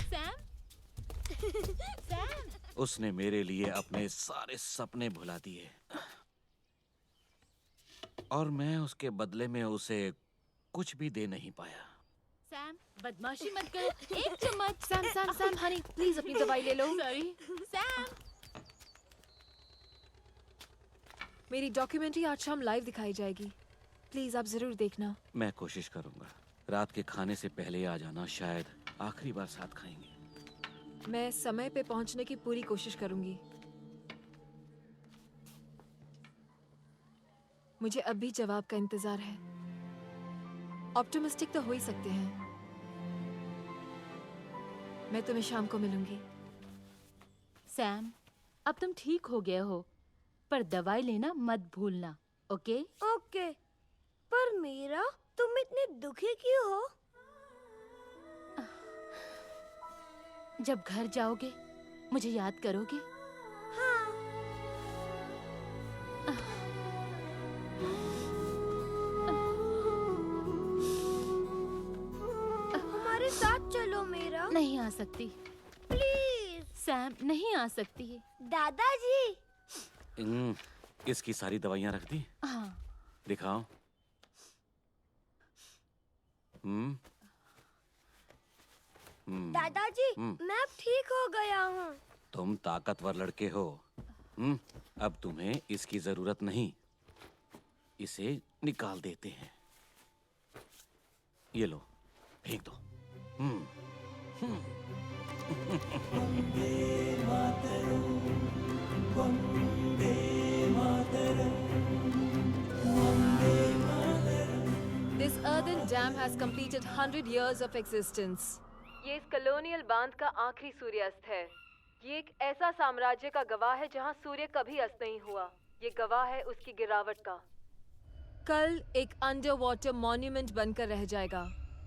Sam, Sam. उसने मेरे लिए अपने सारे सपने भुला दिए और मैं उसके बदले में उसे कुछ भी दे नहीं पाया। सैम, बदमाशी मत करो। एक चम्मच। Sam, Sam, Sam, Honey, please अपनी दवाई ले लो। सॉरी। सैम। मेरी डॉक्यूमेंट्री आज शाम लाइव दिखाई जाएगी। प्लीज आप जरूर देखना। मैं कोशिश करूंगा। रात के खाने से पहले आ जाना, शायद आखिरी बार साथ खाएंगे। मैं समय पे पहुंचने की पूरी कोशिश करूंगी। मुझे अब भी जवाब का इंतजार है। ऑप्टिमिस्टिक तो हो ही सकते हैं। मैं तुम्हें शाम को मिलूंगी। सैम, अब तुम ठीक हो गए हो, पर दवाई लेना मत भूलना। ओके? ओके। पर मीरा, तुम इतने दुखी क्यों हो? जब घर जाओगे मुझे याद करोगे? हमारे साथ चलो मीरा। नहीं आ सकती। प्लीज। सैम, नहीं आ सकती। दादाजी। इसकी सारी दवाइयां रख दी? हाँ। दिखाओ। दादाजी, मैं अब ठीक हो गया हूँ। तुम ताकतवर लड़के हो। अब तुम्हें इसकी जरूरत नहीं। इसे निकाल देते हैं। ये लो, फेंक दो। This earthen dam has completed 100 years of existence. ये इस कॉलोनियल बांध का आखिरी सूर्यास्त है। ये एक ऐसा साम्राज्य का गवाह है जहां सूर्य कभी अस्त नहीं हुआ। ये गवाह है उसकी गिरावट का। कल एक अंडर वाटर मॉन्यूमेंट बनकर रह जाएगा।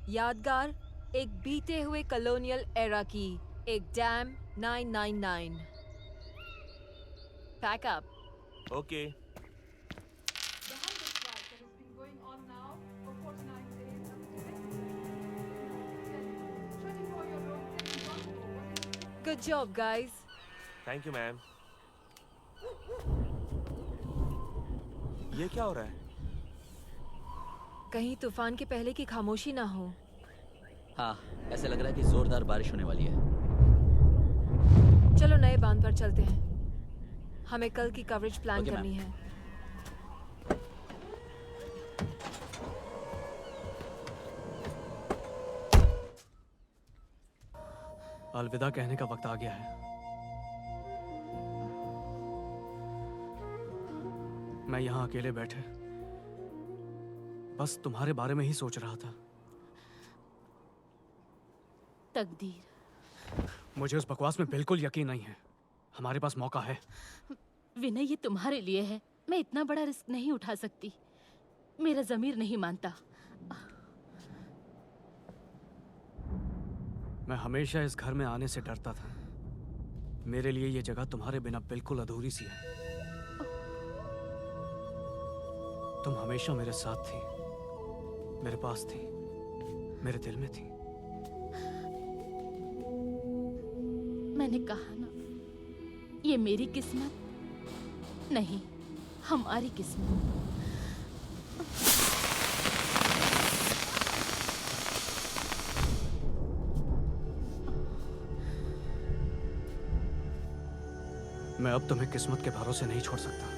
यादगार एक बीते हुए कॉलोनियल एरा की, एक dam 999। Pack up. Okay. Good job, guys. Thank you ma'am. ये क्या हो रहा है? कहीं तूफान के पहले की खामोशी ना हो। हाँ, ऐसा लग रहा है कि जोरदार बारिश होने वाली है। चलो नए बांध पर चलते हैं। हमें कल की कवरेज प्लान करनी है। अलविदा कहने का वक्त आ गया है। मैं यहाँ अकेले बैठे बस तुम्हारे बारे में ही सोच रहा था। तकदीर। मुझे उस बकवास में बिल्कुल यकीन नहीं है। हमारे पास मौका है। विनय, ये तुम्हारे लिए है। मैं इतना बड़ा रिस्क नहीं उठा सकती। मेरा ज़मीर नहीं मानता। मैं हमेशा इस घर में आने से डरता था। मेरे लिए ये जगह तुम्हारे बिना बिल्कुल अधूरी सी है। तुम हमेशा मेरे साथ थी, मेरे पास थी, मेरे दिल में थी। मैंने कहा ना, ये मेरी किस्मत नहीं, हमारी किस्मत। मैं अब तुम्हें किस्मत के भरोसे नहीं छोड़ सकता।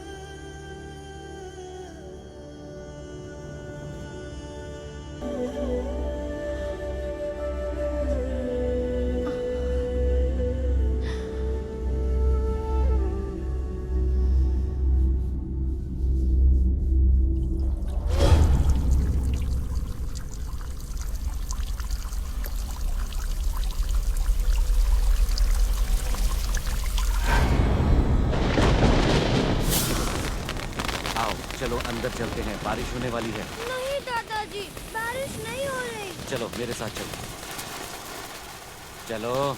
चलो अंदर चलते हैं, बारिश होने वाली है। नहीं दादाजी, बारिश नहीं हो रही। चलो मेरे साथ चलो। चलो।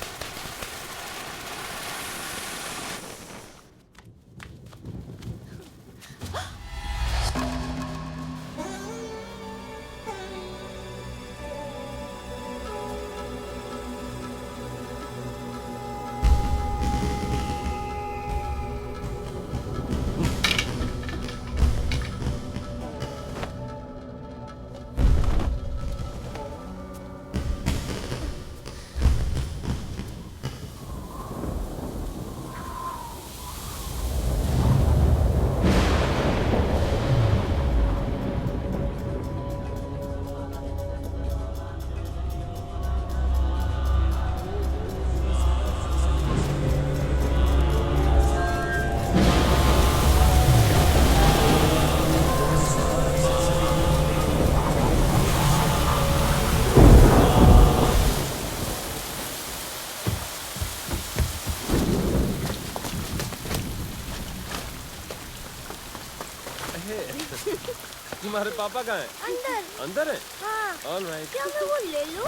तुम्हारे पापा कहाँ हैं? अंदर। अंदर है? हाँ। All right. क्या मैं वो ले लूं?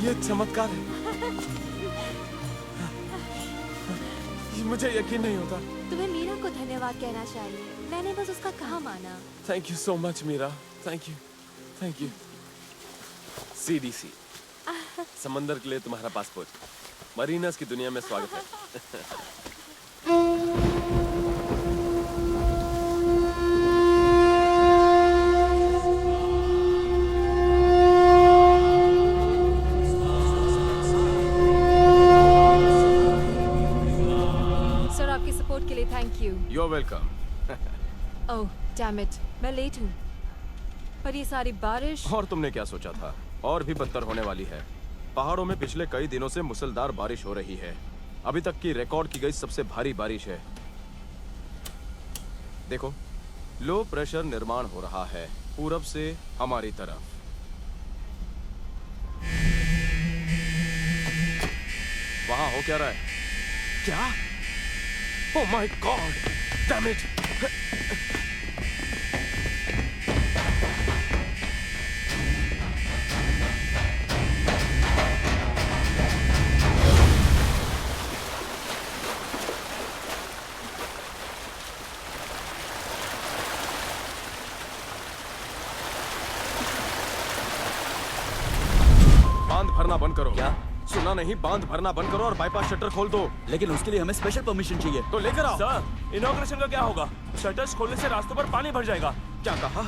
ये चमत्कार है। ये मुझे यकीन नहीं होता। तुम्हें मीरा को धन्यवाद कहना चाहिए। मैंने बस उसका कहा माना। Thank you so much, Meera. Thank you. Thank you. CDC. समंदर के लिए तुम्हारा पासपोर्ट। मरीनस की दुनिया में स्वागत है। सर, आपकी सपोर्ट के लिए thank you. You are welcome. Oh damn it, मैं लेट हूँ। पर ये सारी बारिश। और तुमने क्या सोचा था? और भी बदतर होने वाली है। पहाड़ों में पिछले कई दिनों से मूसलाधार बारिश हो रही है। अभी तक की रिकॉर्ड की गई सबसे भारी बारिश है। देखो, लो प्रेशर निर्माण हो रहा है पूरब से हमारी तरफ। वहां हो क्या रहा है? क्या? ओह माय गॉड! Damn it! बांध भरना बंद करो। क्या? सुना नहीं? बांध भरना बंद करो और बाईपास शटर खोल दो। लेकिन उसके लिए हमें स्पेशल परमिशन चाहिए। तो लेकर आओ। सर, इनॉग्रेशन का क्या होगा? शटर्स खोलने से रास्तों पर पानी भर जाएगा। क्या कहा?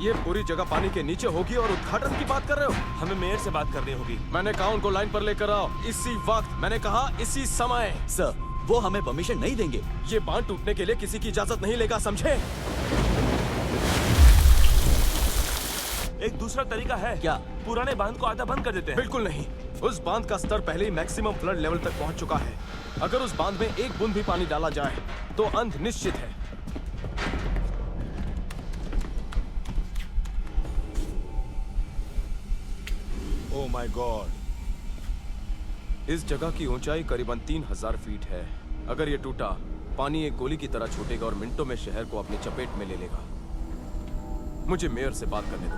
ये पूरी जगह पानी के नीचे होगी और उद्घाटन की बात कर रहे हो? हमें मेयर से बात करनी होगी। मैंने कहा उनको लाइन पर लेकर आओ इसी वक्त। मैंने कहा इसी समय। सर, वो हमें परमिशन नहीं देंगे। ये बांध टूटने के लिए किसी की इजाजत नहीं लेगा, समझे? एक दूसरा तरीका है। क्या? पुराने बांध को आधा बंद कर देते हैं। बिल्कुल नहीं। उस बांध का स्तर पहले ही मैक्सिमम फ्लड लेवल तक पहुंच चुका है। अगर उस बांध में एक बूंद भी पानी डाला जाए तो अंत निश्चित है। ओह माय गॉड! इस जगह की ऊंचाई करीबन 3000 फीट है। अगर ये टूटा, पानी एक गोली की तरह छूटेगा और मिनटों में शहर को अपनी चपेट में ले लेगा। मुझे मेयर से बात करने दो।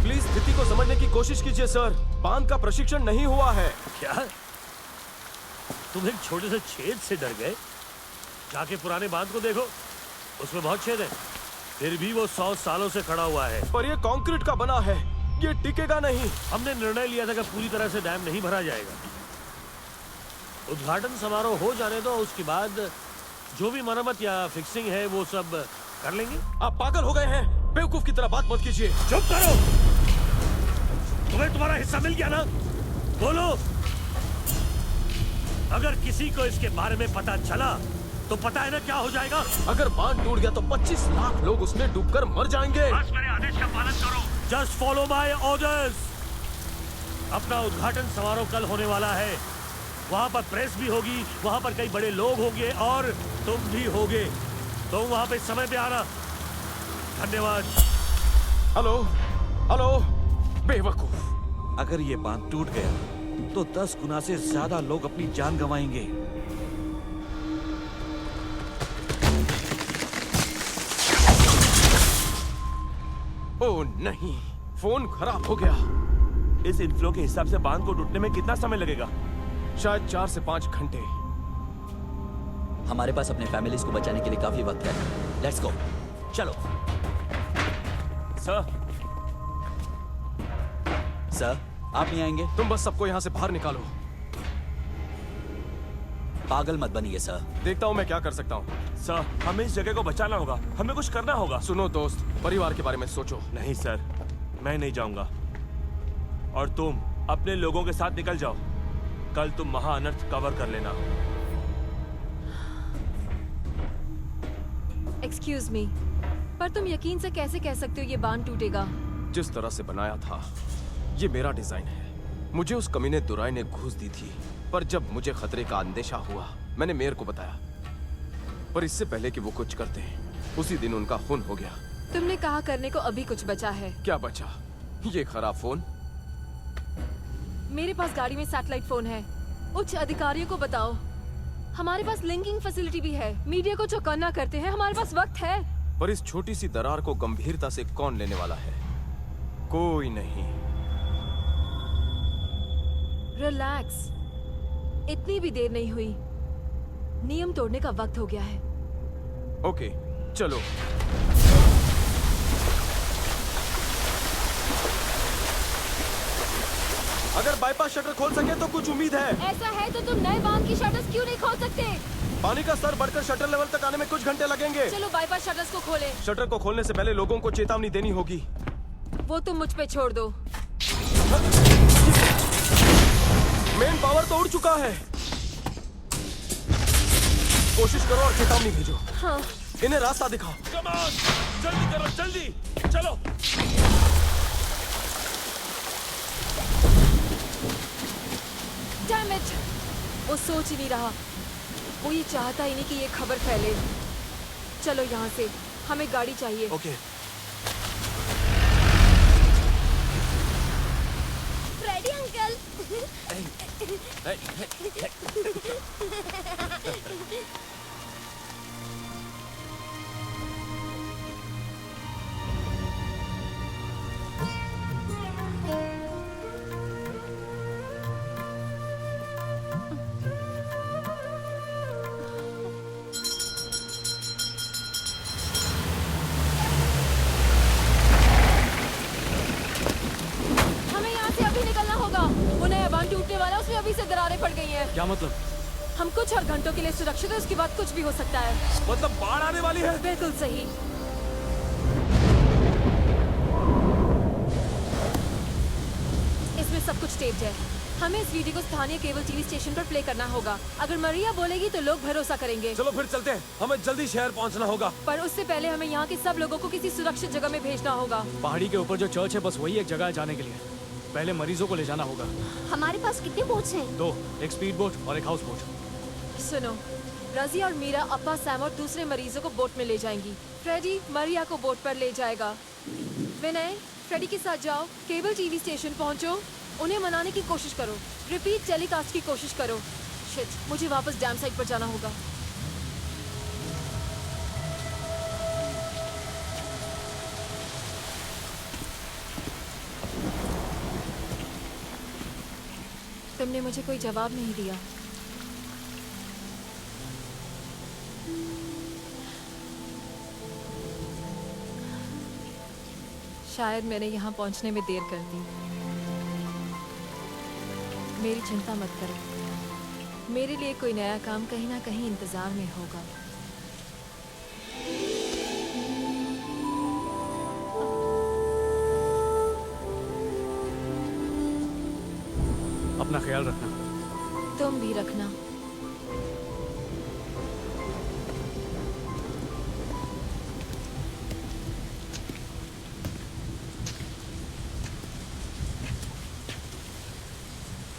प्लीज स्थिति को समझने की कोशिश कीजिए सर। बांध का प्रशिक्षण नहीं हुआ है। क्या तुम एक छोटे से छेद से डर गए? जाके पुराने बांध को देखो, उसमें बहुत छेद है। फिर भी वो 100 सालों से खड़ा हुआ है। पर ये कंक्रीट का बना है, ये टिकेगा नहीं। हमने निर्णय लिया था कि पूरी तरह से डैम नहीं भरा जाएगा। उद्घाटन समारोह हो जाने दो, उसके बाद जो भी मरम्मत या फिक्सिंग है वो सब कर लेंगे। आप पागल हो गए हैं? बेवकूफ की तरह बात मत कीजिए। चुप करो! तुम्हें तुम्हारा हिस्सा मिल गया ना? बोलो। अगर किसी को इसके बारे में पता चला तो पता है ना क्या हो जाएगा? अगर बांध टूट गया तो 25 लाख लोग उसमें डूबकर मर जाएंगे। बस मेरे आदेश का पालन करो। Just follow my orders. अपना उद्घाटन समारोह कल होने वाला है। वहाँ पर प्रेस भी होगी, वहाँ पर कई बड़े लोग होंगे और तुम भी होगे। तुम वहाँ पे समय पे आना। धन्यवाद। हेलो हेलो बेवकूफ। अगर ये बांध टूट गया तो 10 गुना से ज्यादा लोग अपनी जान गंवाएंगे। ओह नहीं, फोन खराब हो गया। इस इनफ्लो के हिसाब से बांध को टूटने में कितना समय लगेगा? शायद 4 से 5 घंटे। हमारे पास अपने फैमिलीज को बचाने के लिए काफी वक्त है। लेट्स गो, चलो। सर, सर, आप नहीं आएंगे? तुम बस सबको यहाँ से बाहर निकालो। पागल मत बनिए सर। देखता हूँ मैं क्या कर सकता हूँ। सर, हमें इस जगह को बचाना होगा। हमें कुछ करना होगा। सुनो दोस्त, परिवार के बारे में सोचो। नहीं सर, मैं नहीं जाऊंगा। और तुम अपने लोगों के साथ निकल जाओ। कल तुम महा अनर्थ कवर कर लेना। एक्सक्यूज मी, पर तुम यकीन से कैसे कह सकते हो ये बांध टूटेगा? जिस तरह से बनाया था, ये मेरा डिजाइन है। मुझे उस कमीने दुराई ने घूस दी थी, पर जब मुझे खतरे का अंदेशा हुआ, मैंने मेयर को बताया। पर इससे पहले कि वो कुछ करते, उसी दिन उनका खून हो गया। तुमने कहा करने को अभी कुछ बचा है। क्या बचा? ये खराब फोन। मेरे पास गाड़ी में सैटेलाइट फोन है। उच्च अधिकारियों को बताओ। हमारे पास लिंकिंग फैसिलिटी भी है। मीडिया को चौकन्ना करते हैं। हमारे पास वक्त है। पर इस छोटी सी दरार को गंभीरता से कौन लेने वाला है? कोई नहीं। रिलैक्स, इतनी भी देर नहीं हुई। नियम तोड़ने का वक्त हो गया है। ओके, चलो। अगर बाईपास शटर खोल सके तो कुछ उम्मीद है। ऐसा है तो तुम नए बांध की शटर्स क्यों नहीं खोल सकते? पानी का स्तर बढ़कर शटर लेवल तक आने में कुछ घंटे लगेंगे। चलो बाईपास शटर्स को खोलें। शटर को खोलने से पहले लोगों को चेतावनी देनी होगी। वो तुम मुझ पे छोड़ दो। मेन पावर तो उड़ चुका है। कोशिश करो और चेतावनी भेजो। हाँ। इन्हें रास्ता दिखाओ। कम ऑन, जल्दी करो, जल्दी चलो। Damn it! वो सोच ही नहीं रहा। वो ये चाहता ही नहीं कि ये खबर फैले। चलो यहाँ से, हमें गाड़ी चाहिए। ओके। Freddy uncle. हमें यहाँ से अभी निकलना होगा। वो नया बांध टूटने वाला है, उसमें अभी से दरारें पड़ गई हैं। क्या मतलब? हम कुछ और घंटों के लिए सुरक्षित है, उसके बाद कुछ भी हो सकता है। मतलब बाढ़ आने वाली है? बिल्कुल सही। इसमें सब कुछ टेप्ड है। हमें इस वीडियो को स्थानीय केबल टीवी स्टेशन पर प्ले करना होगा। अगर मरिया बोलेगी तो लोग भरोसा करेंगे। चलो फिर चलते हैं, हमें जल्दी शहर पहुंचना होगा। पर उससे पहले हमें यहाँ के सब लोगों को किसी सुरक्षित जगह में भेजना होगा। पहाड़ी के ऊपर जो चर्च है बस वही एक जगह है जाने के लिए। पहले मरीजों को ले जाना होगा। हमारे पास कितने बोट्स हैं? 2, एक स्पीड बोट और एक हाउस बोट। सुनो, रजी और मीरा अप्पा, सैम और दूसरे मरीजों को बोट में ले जाएंगी। फ्रेडी मरिया को बोट पर ले जाएगा। विनय, फ्रेडी के साथ जाओ, केबल टीवी स्टेशन पहुंचो, उन्हें मनाने की कोशिश करो, रिपीट टेलीकास्ट की कोशिश करो। शिट, मुझे वापस डैम साइड पर जाना होगा। तुमने मुझे कोई जवाब नहीं दिया। शायद मैंने यहाँ पहुँचने में देर कर दी। मेरी चिंता मत करो, मेरे लिए कोई नया काम कहीं ना कहीं इंतजार में होगा। अपना ख्याल रखना। तुम भी रखना।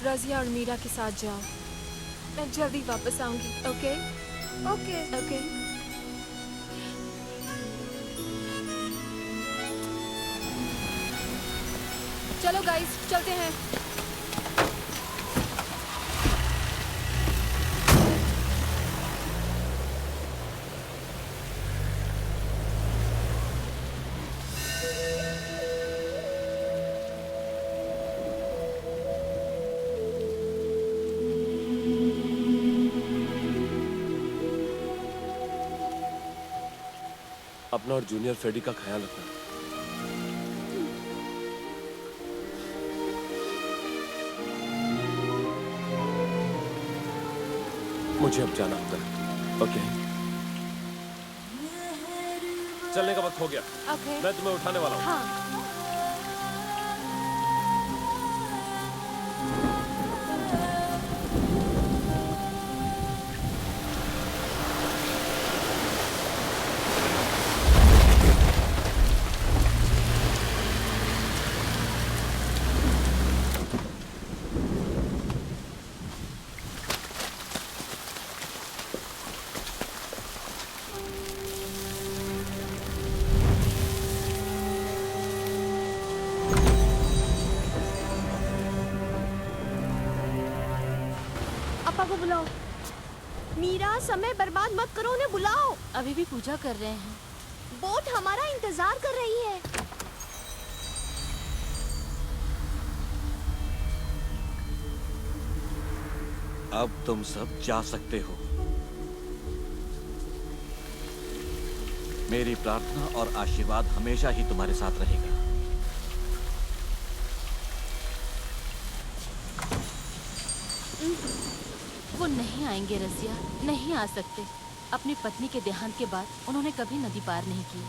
रजिया और मीरा के साथ जाओ, मैं जल्दी वापस आऊंगी। Okay okay okay. चलो गाइस, चलते हैं। अपना और जूनियर फ्रेडी का ख्याल रखना। मुझे अब जाना होगा। ओके, चलने का वक्त हो गया। ओके। मैं तुम्हें उठाने वाला हूँ। हाँ। अप्पा को बुलाओ। मीरा, समय बर्बाद मत करो, उन्हें बुलाओ। अभी भी पूजा कर रहे हैं। बोट हमारा इंतजार कर रही है। अब तुम सब जा सकते हो। मेरी प्रार्थना और आशीर्वाद हमेशा ही तुम्हारे साथ रहेगा। नहीं आएंगे रसिया, नहीं आ सकते। अपनी पत्नी के देहांत के बाद उन्होंने कभी नदी पार नहीं की।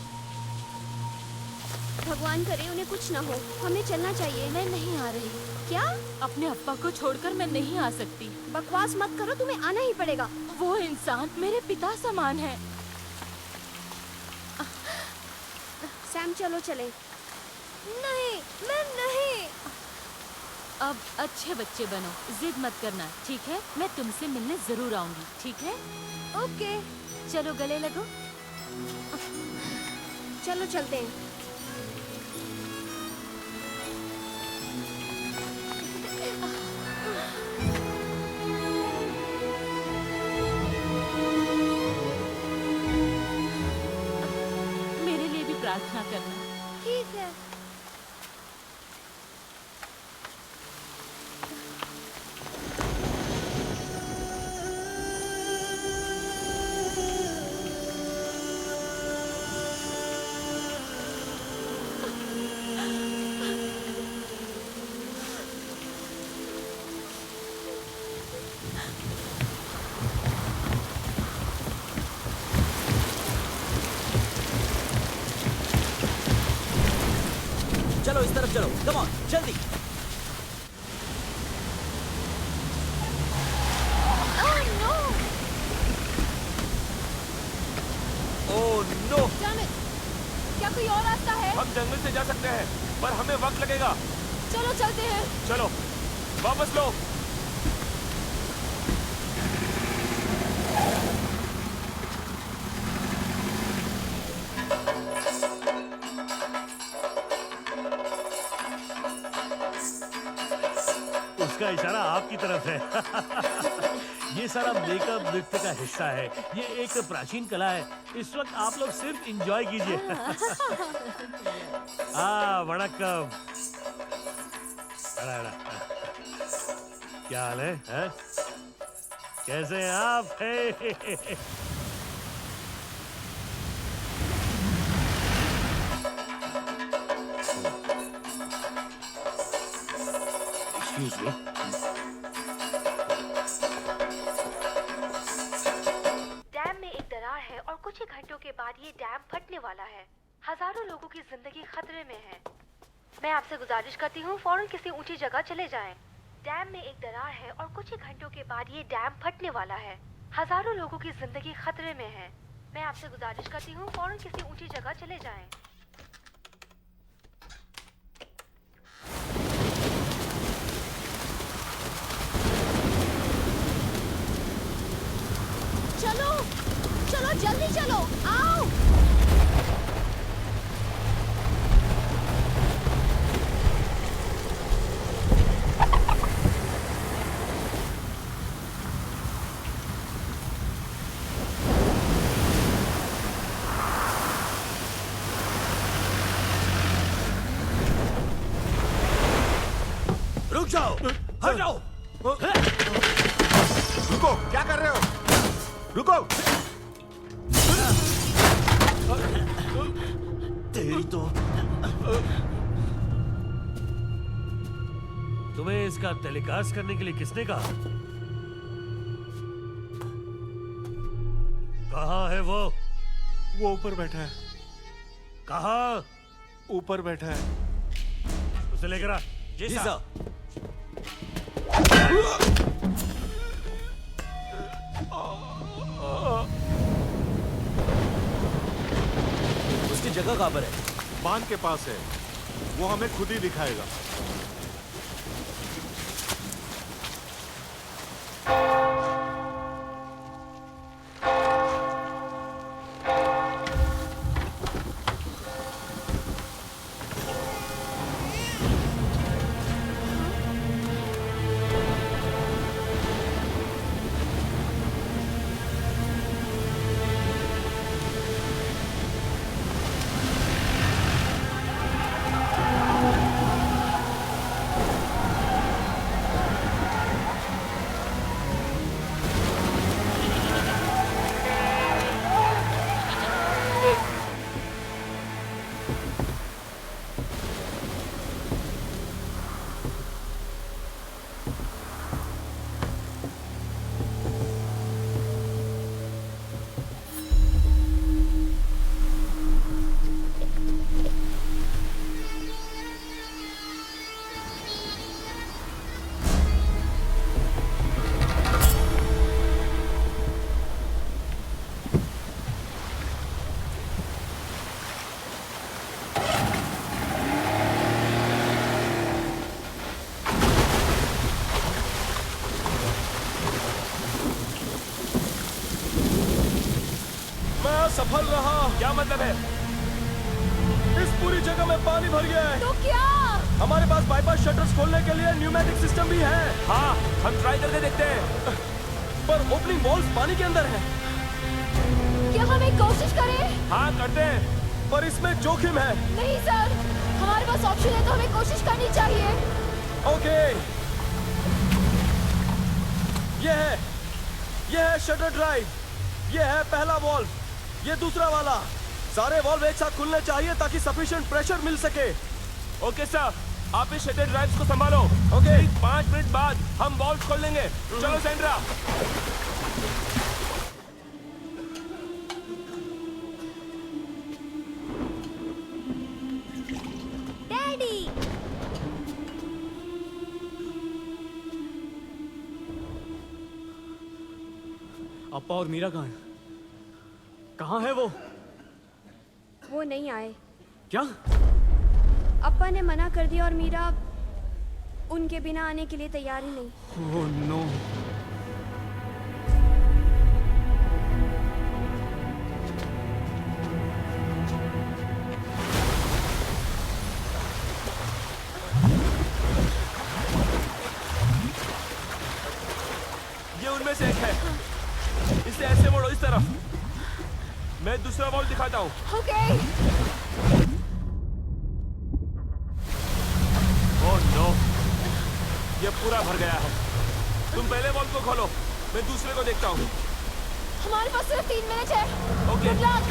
भगवान करे उन्हें कुछ ना हो, हमें चलना चाहिए। मैं नहीं आ रही। क्या? अपने अप्पा को छोड़कर मैं नहीं आ सकती। बकवास मत करो, तुम्हें आना ही पड़ेगा। वो इंसान मेरे पिता समान है। सैम चलो चले। नहीं, मैं नहीं। अब अच्छे बच्चे बनो, जिद मत करना, ठीक है? मैं तुमसे मिलने जरूर आऊंगी, ठीक है? ओके। चलो गले लगो। चलो चलते हैं। मेरे लिए भी प्रार्थना करना। ठीक है। चलो इस तरफ चलो, कम ऑन, जल्दी। Oh no! क्या कोई और रास्ता है? हम जंगल से जा सकते हैं, पर हमें वक्त लगेगा। चलो चलते हैं। चलो, वापस लो। उसका इशारा आपकी तरफ है। ये सारा मेकअप नृत्य का हिस्सा है। ये एक प्राचीन कला है। इस वक्त आप लोग सिर्फ एंजॉय कीजिए। वणक्कम। क्या हाल है? कैसे हैं आप? Excuse me. डैम में एक दरार है और कुछ ही घंटों के बाद ये डैम फटने वाला है। हजारों लोगों की जिंदगी खतरे में है। मैं आपसे गुजारिश करती हूँ फौरन किसी ऊंची जगह चले जाएं। डैम में एक दरार है और कुछ ही घंटों के बाद ये डैम फटने वाला है। हजारों लोगों की जिंदगी खतरे में है। मैं आपसे गुजारिश करती हूँ फौरन किसी ऊंची जगह चले जाएं। चलो चलो जल्दी चलो, आओ। रुक जाओ, हट जाओ। रुको, क्या कर रहे हो? रुको। तेरी तो। तुम्हें इसका टेलीकास्ट करने के लिए किसने कहा? कहाँ है वो? वो ऊपर बैठा है। कहाँ? ऊपर बैठा है। उसे लेकर आ। जी सर। उसकी जगह कहाँ पर है? बांध के पास है। वो हमें खुद ही दिखाएगा। सफल रहा। क्या मतलब है? इस पूरी जगह में पानी भर गया है। तो क्या? हमारे पास बाईपास शटर्स खोलने के लिए न्यूमेटिक सिस्टम भी है। हाँ, हम ट्राई करके देखते हैं। पर ओपनिंग वॉल्व पानी के अंदर है। क्या हम एक कोशिश करें? हाँ, करते हैं। पर इसमें जोखिम है। नहीं सर, हमारे पास ऑप्शन है तो हमें कोशिश करनी चाहिए। ओके, ये है शटर ड्राइव। ये है पहला वॉल्व, ये दूसरा वाला। सारे वॉल्व एक साथ खुलने चाहिए ताकि सफिशिएंट प्रेशर मिल सके। ओके सर, आप इस शटर ड्राइव्स को संभालो। ओके। 5 मिनट बाद हम वॉल्व खोल लेंगे। चलो सैंड्रा। डैडी, अप्पा और मीरा कहाँ हैं? कहाँ है वो? वो नहीं आए। क्या? अप्पा ने मना कर दिया और मीरा उनके बिना आने के लिए तैयार ही नहीं। Oh no. ये उनमें से एक है। इसे ऐसे मोड़ो, इस तरफ। मैं दूसरा वॉल्व दिखाता हूँ। ओके। ओह नो, ये पूरा भर गया है। तुम पहले वॉल्व को खोलो, मैं दूसरे को देखता हूँ। हमारे पास सिर्फ 3 मिनट है। ओके। Good luck.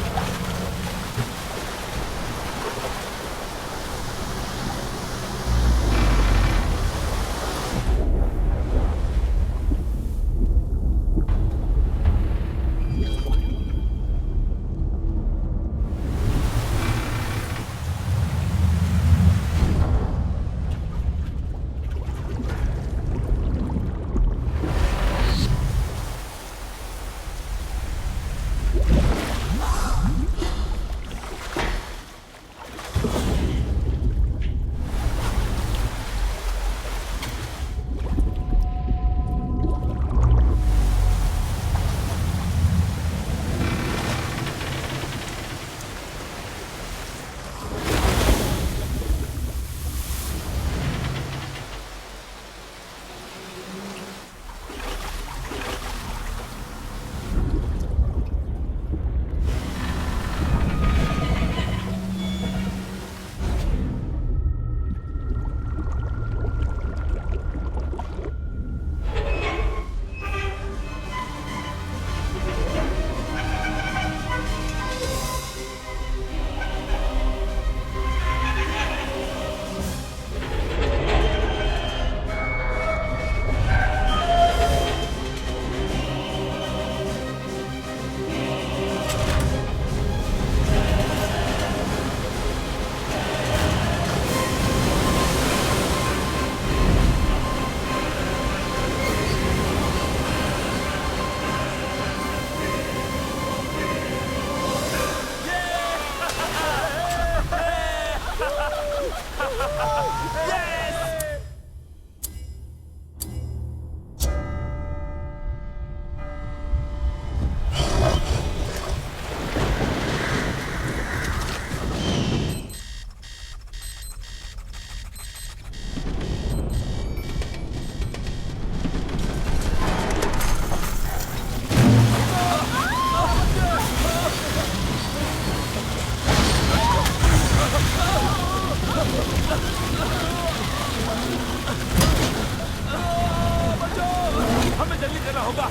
हमें जल्दी करना होगा।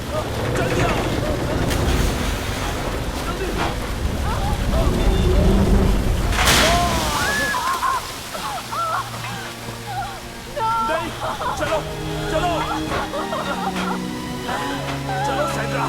जल्दी आओ। नहीं, चलो चलो चलो Sandra.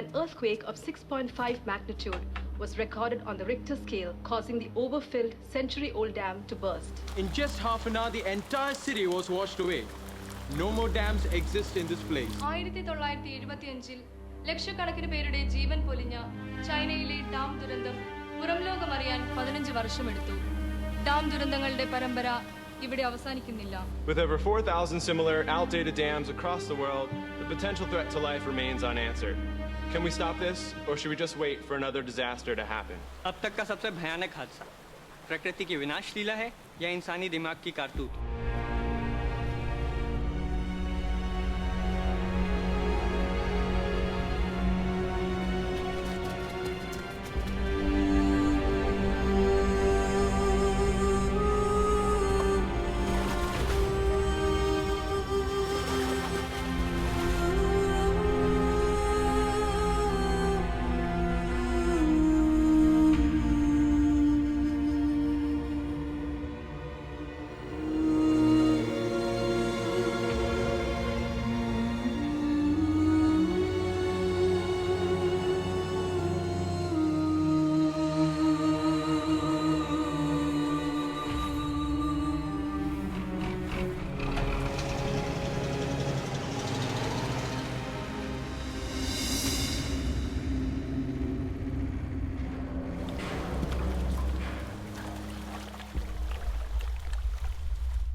an earthquake of 6.5 magnitude was recorded on the Richter scale, causing the overfilled century-old dam to burst. In just half an hour, the entire city was washed away. No more dams exist in this place. 1975 ലക്ഷക്കണക്കിന് പേരുടെ ജീവൻ പൊലിഞ്ഞ ചൈനയിലെ dam ദുരന്തം പുറംലോകമറിയാൻ 15 വർഷമെടുത്തു. Dam ദുരന്തങ്ങളുടെ പരമ്പര ഇവിടെ അവസാനിക്കുന്നില്ല. With over 4,000 similar outdated dams across the world, the potential threat to life remains unanswered. Can we stop this, or should we just wait for another disaster to happen? अब तक का सबसे भयानक हादसा प्रकृति की विनाश लीला है या इंसानी दिमाग की कारतूत?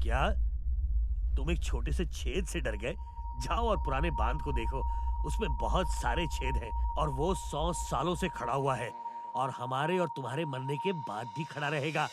क्या तुम एक छोटे से छेद से डर गए? जाओ और पुराने बांध को देखो, उसमें बहुत सारे छेद हैं और वो 100 सालों से खड़ा हुआ है और हमारे और तुम्हारे मरने के बाद भी खड़ा रहेगा।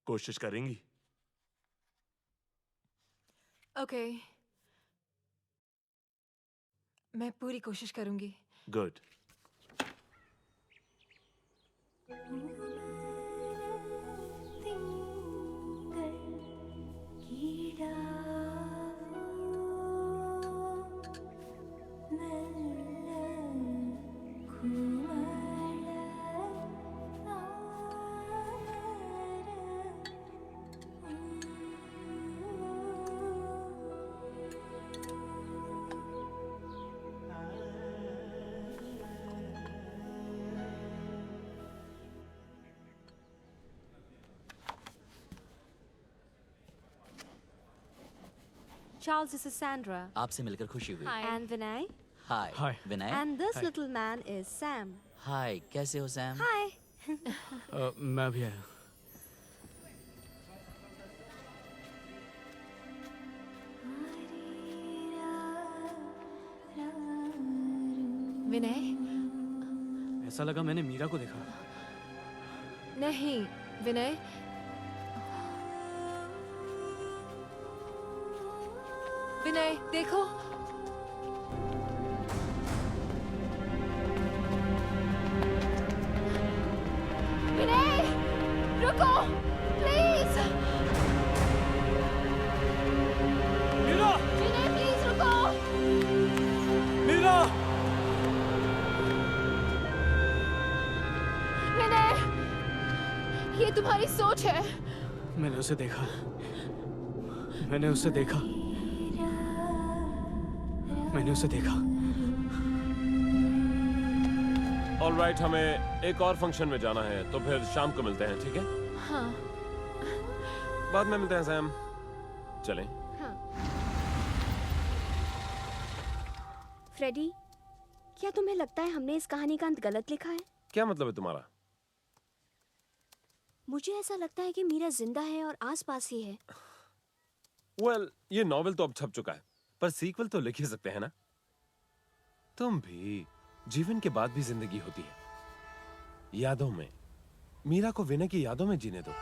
कोशिश करेंगी? ओके, मैं पूरी कोशिश करूंगी. Good. Charles, this is Sandra. आपसे मिलकर खुशी हुई. Hi. And Vinay. Hi. Hi. Vinay. And this Hi. little man is Sam. Hi. कैसे हो सैम? Hi. मैं भी आया. विनय, ऐसा लगा मैंने मीरा को देखा. नहीं विनय, विनय देखो. विनय रुको प्लीज. मीरा, विनय प्लीज रुको. मीरा, विनय ये तुम्हारी सोच है. मैंने उसे देखा. मैंने उसे देखा. मैंने उसे देखा. ऑलराइट, हमें एक और फंक्शन में जाना है, तो फिर शाम को मिलते हैं, ठीक है? हाँ. बाद में मिलते हैं सैम। चलें। हाँ। फ्रेडी, क्या तुम्हें लगता है हमने इस कहानी का अंत गलत लिखा है? क्या मतलब है तुम्हारा? मुझे ऐसा लगता है कि मीरा जिंदा है और आसपास ही है। ये नॉवेल तो अब छप चुका है, पर सीक्वल तो लिख ही सकते हैं ना? तुम भी, जीवन के बाद भी जिंदगी होती है, यादों में। मीरा को विनय की यादों में जीने दो।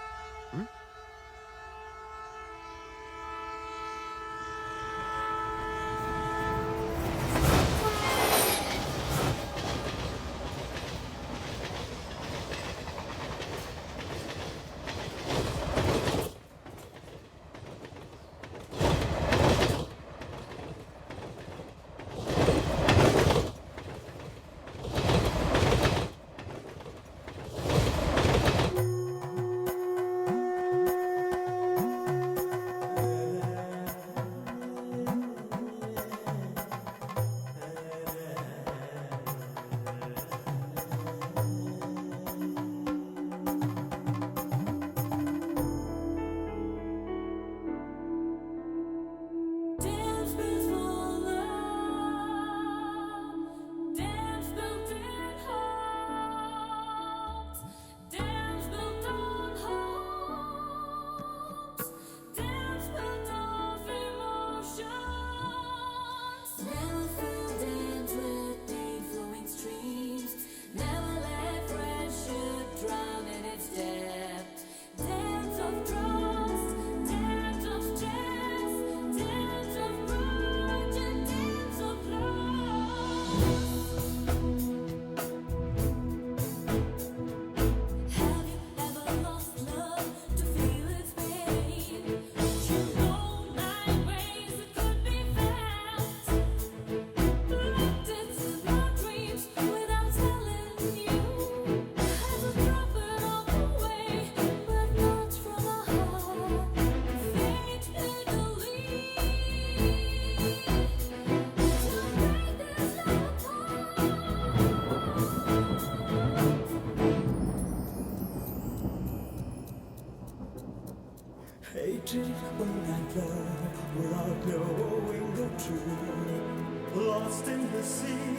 Hated when I love without knowing the truth. Lost in the sea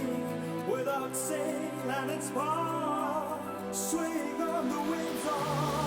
without sail and its power. Swing on the wings of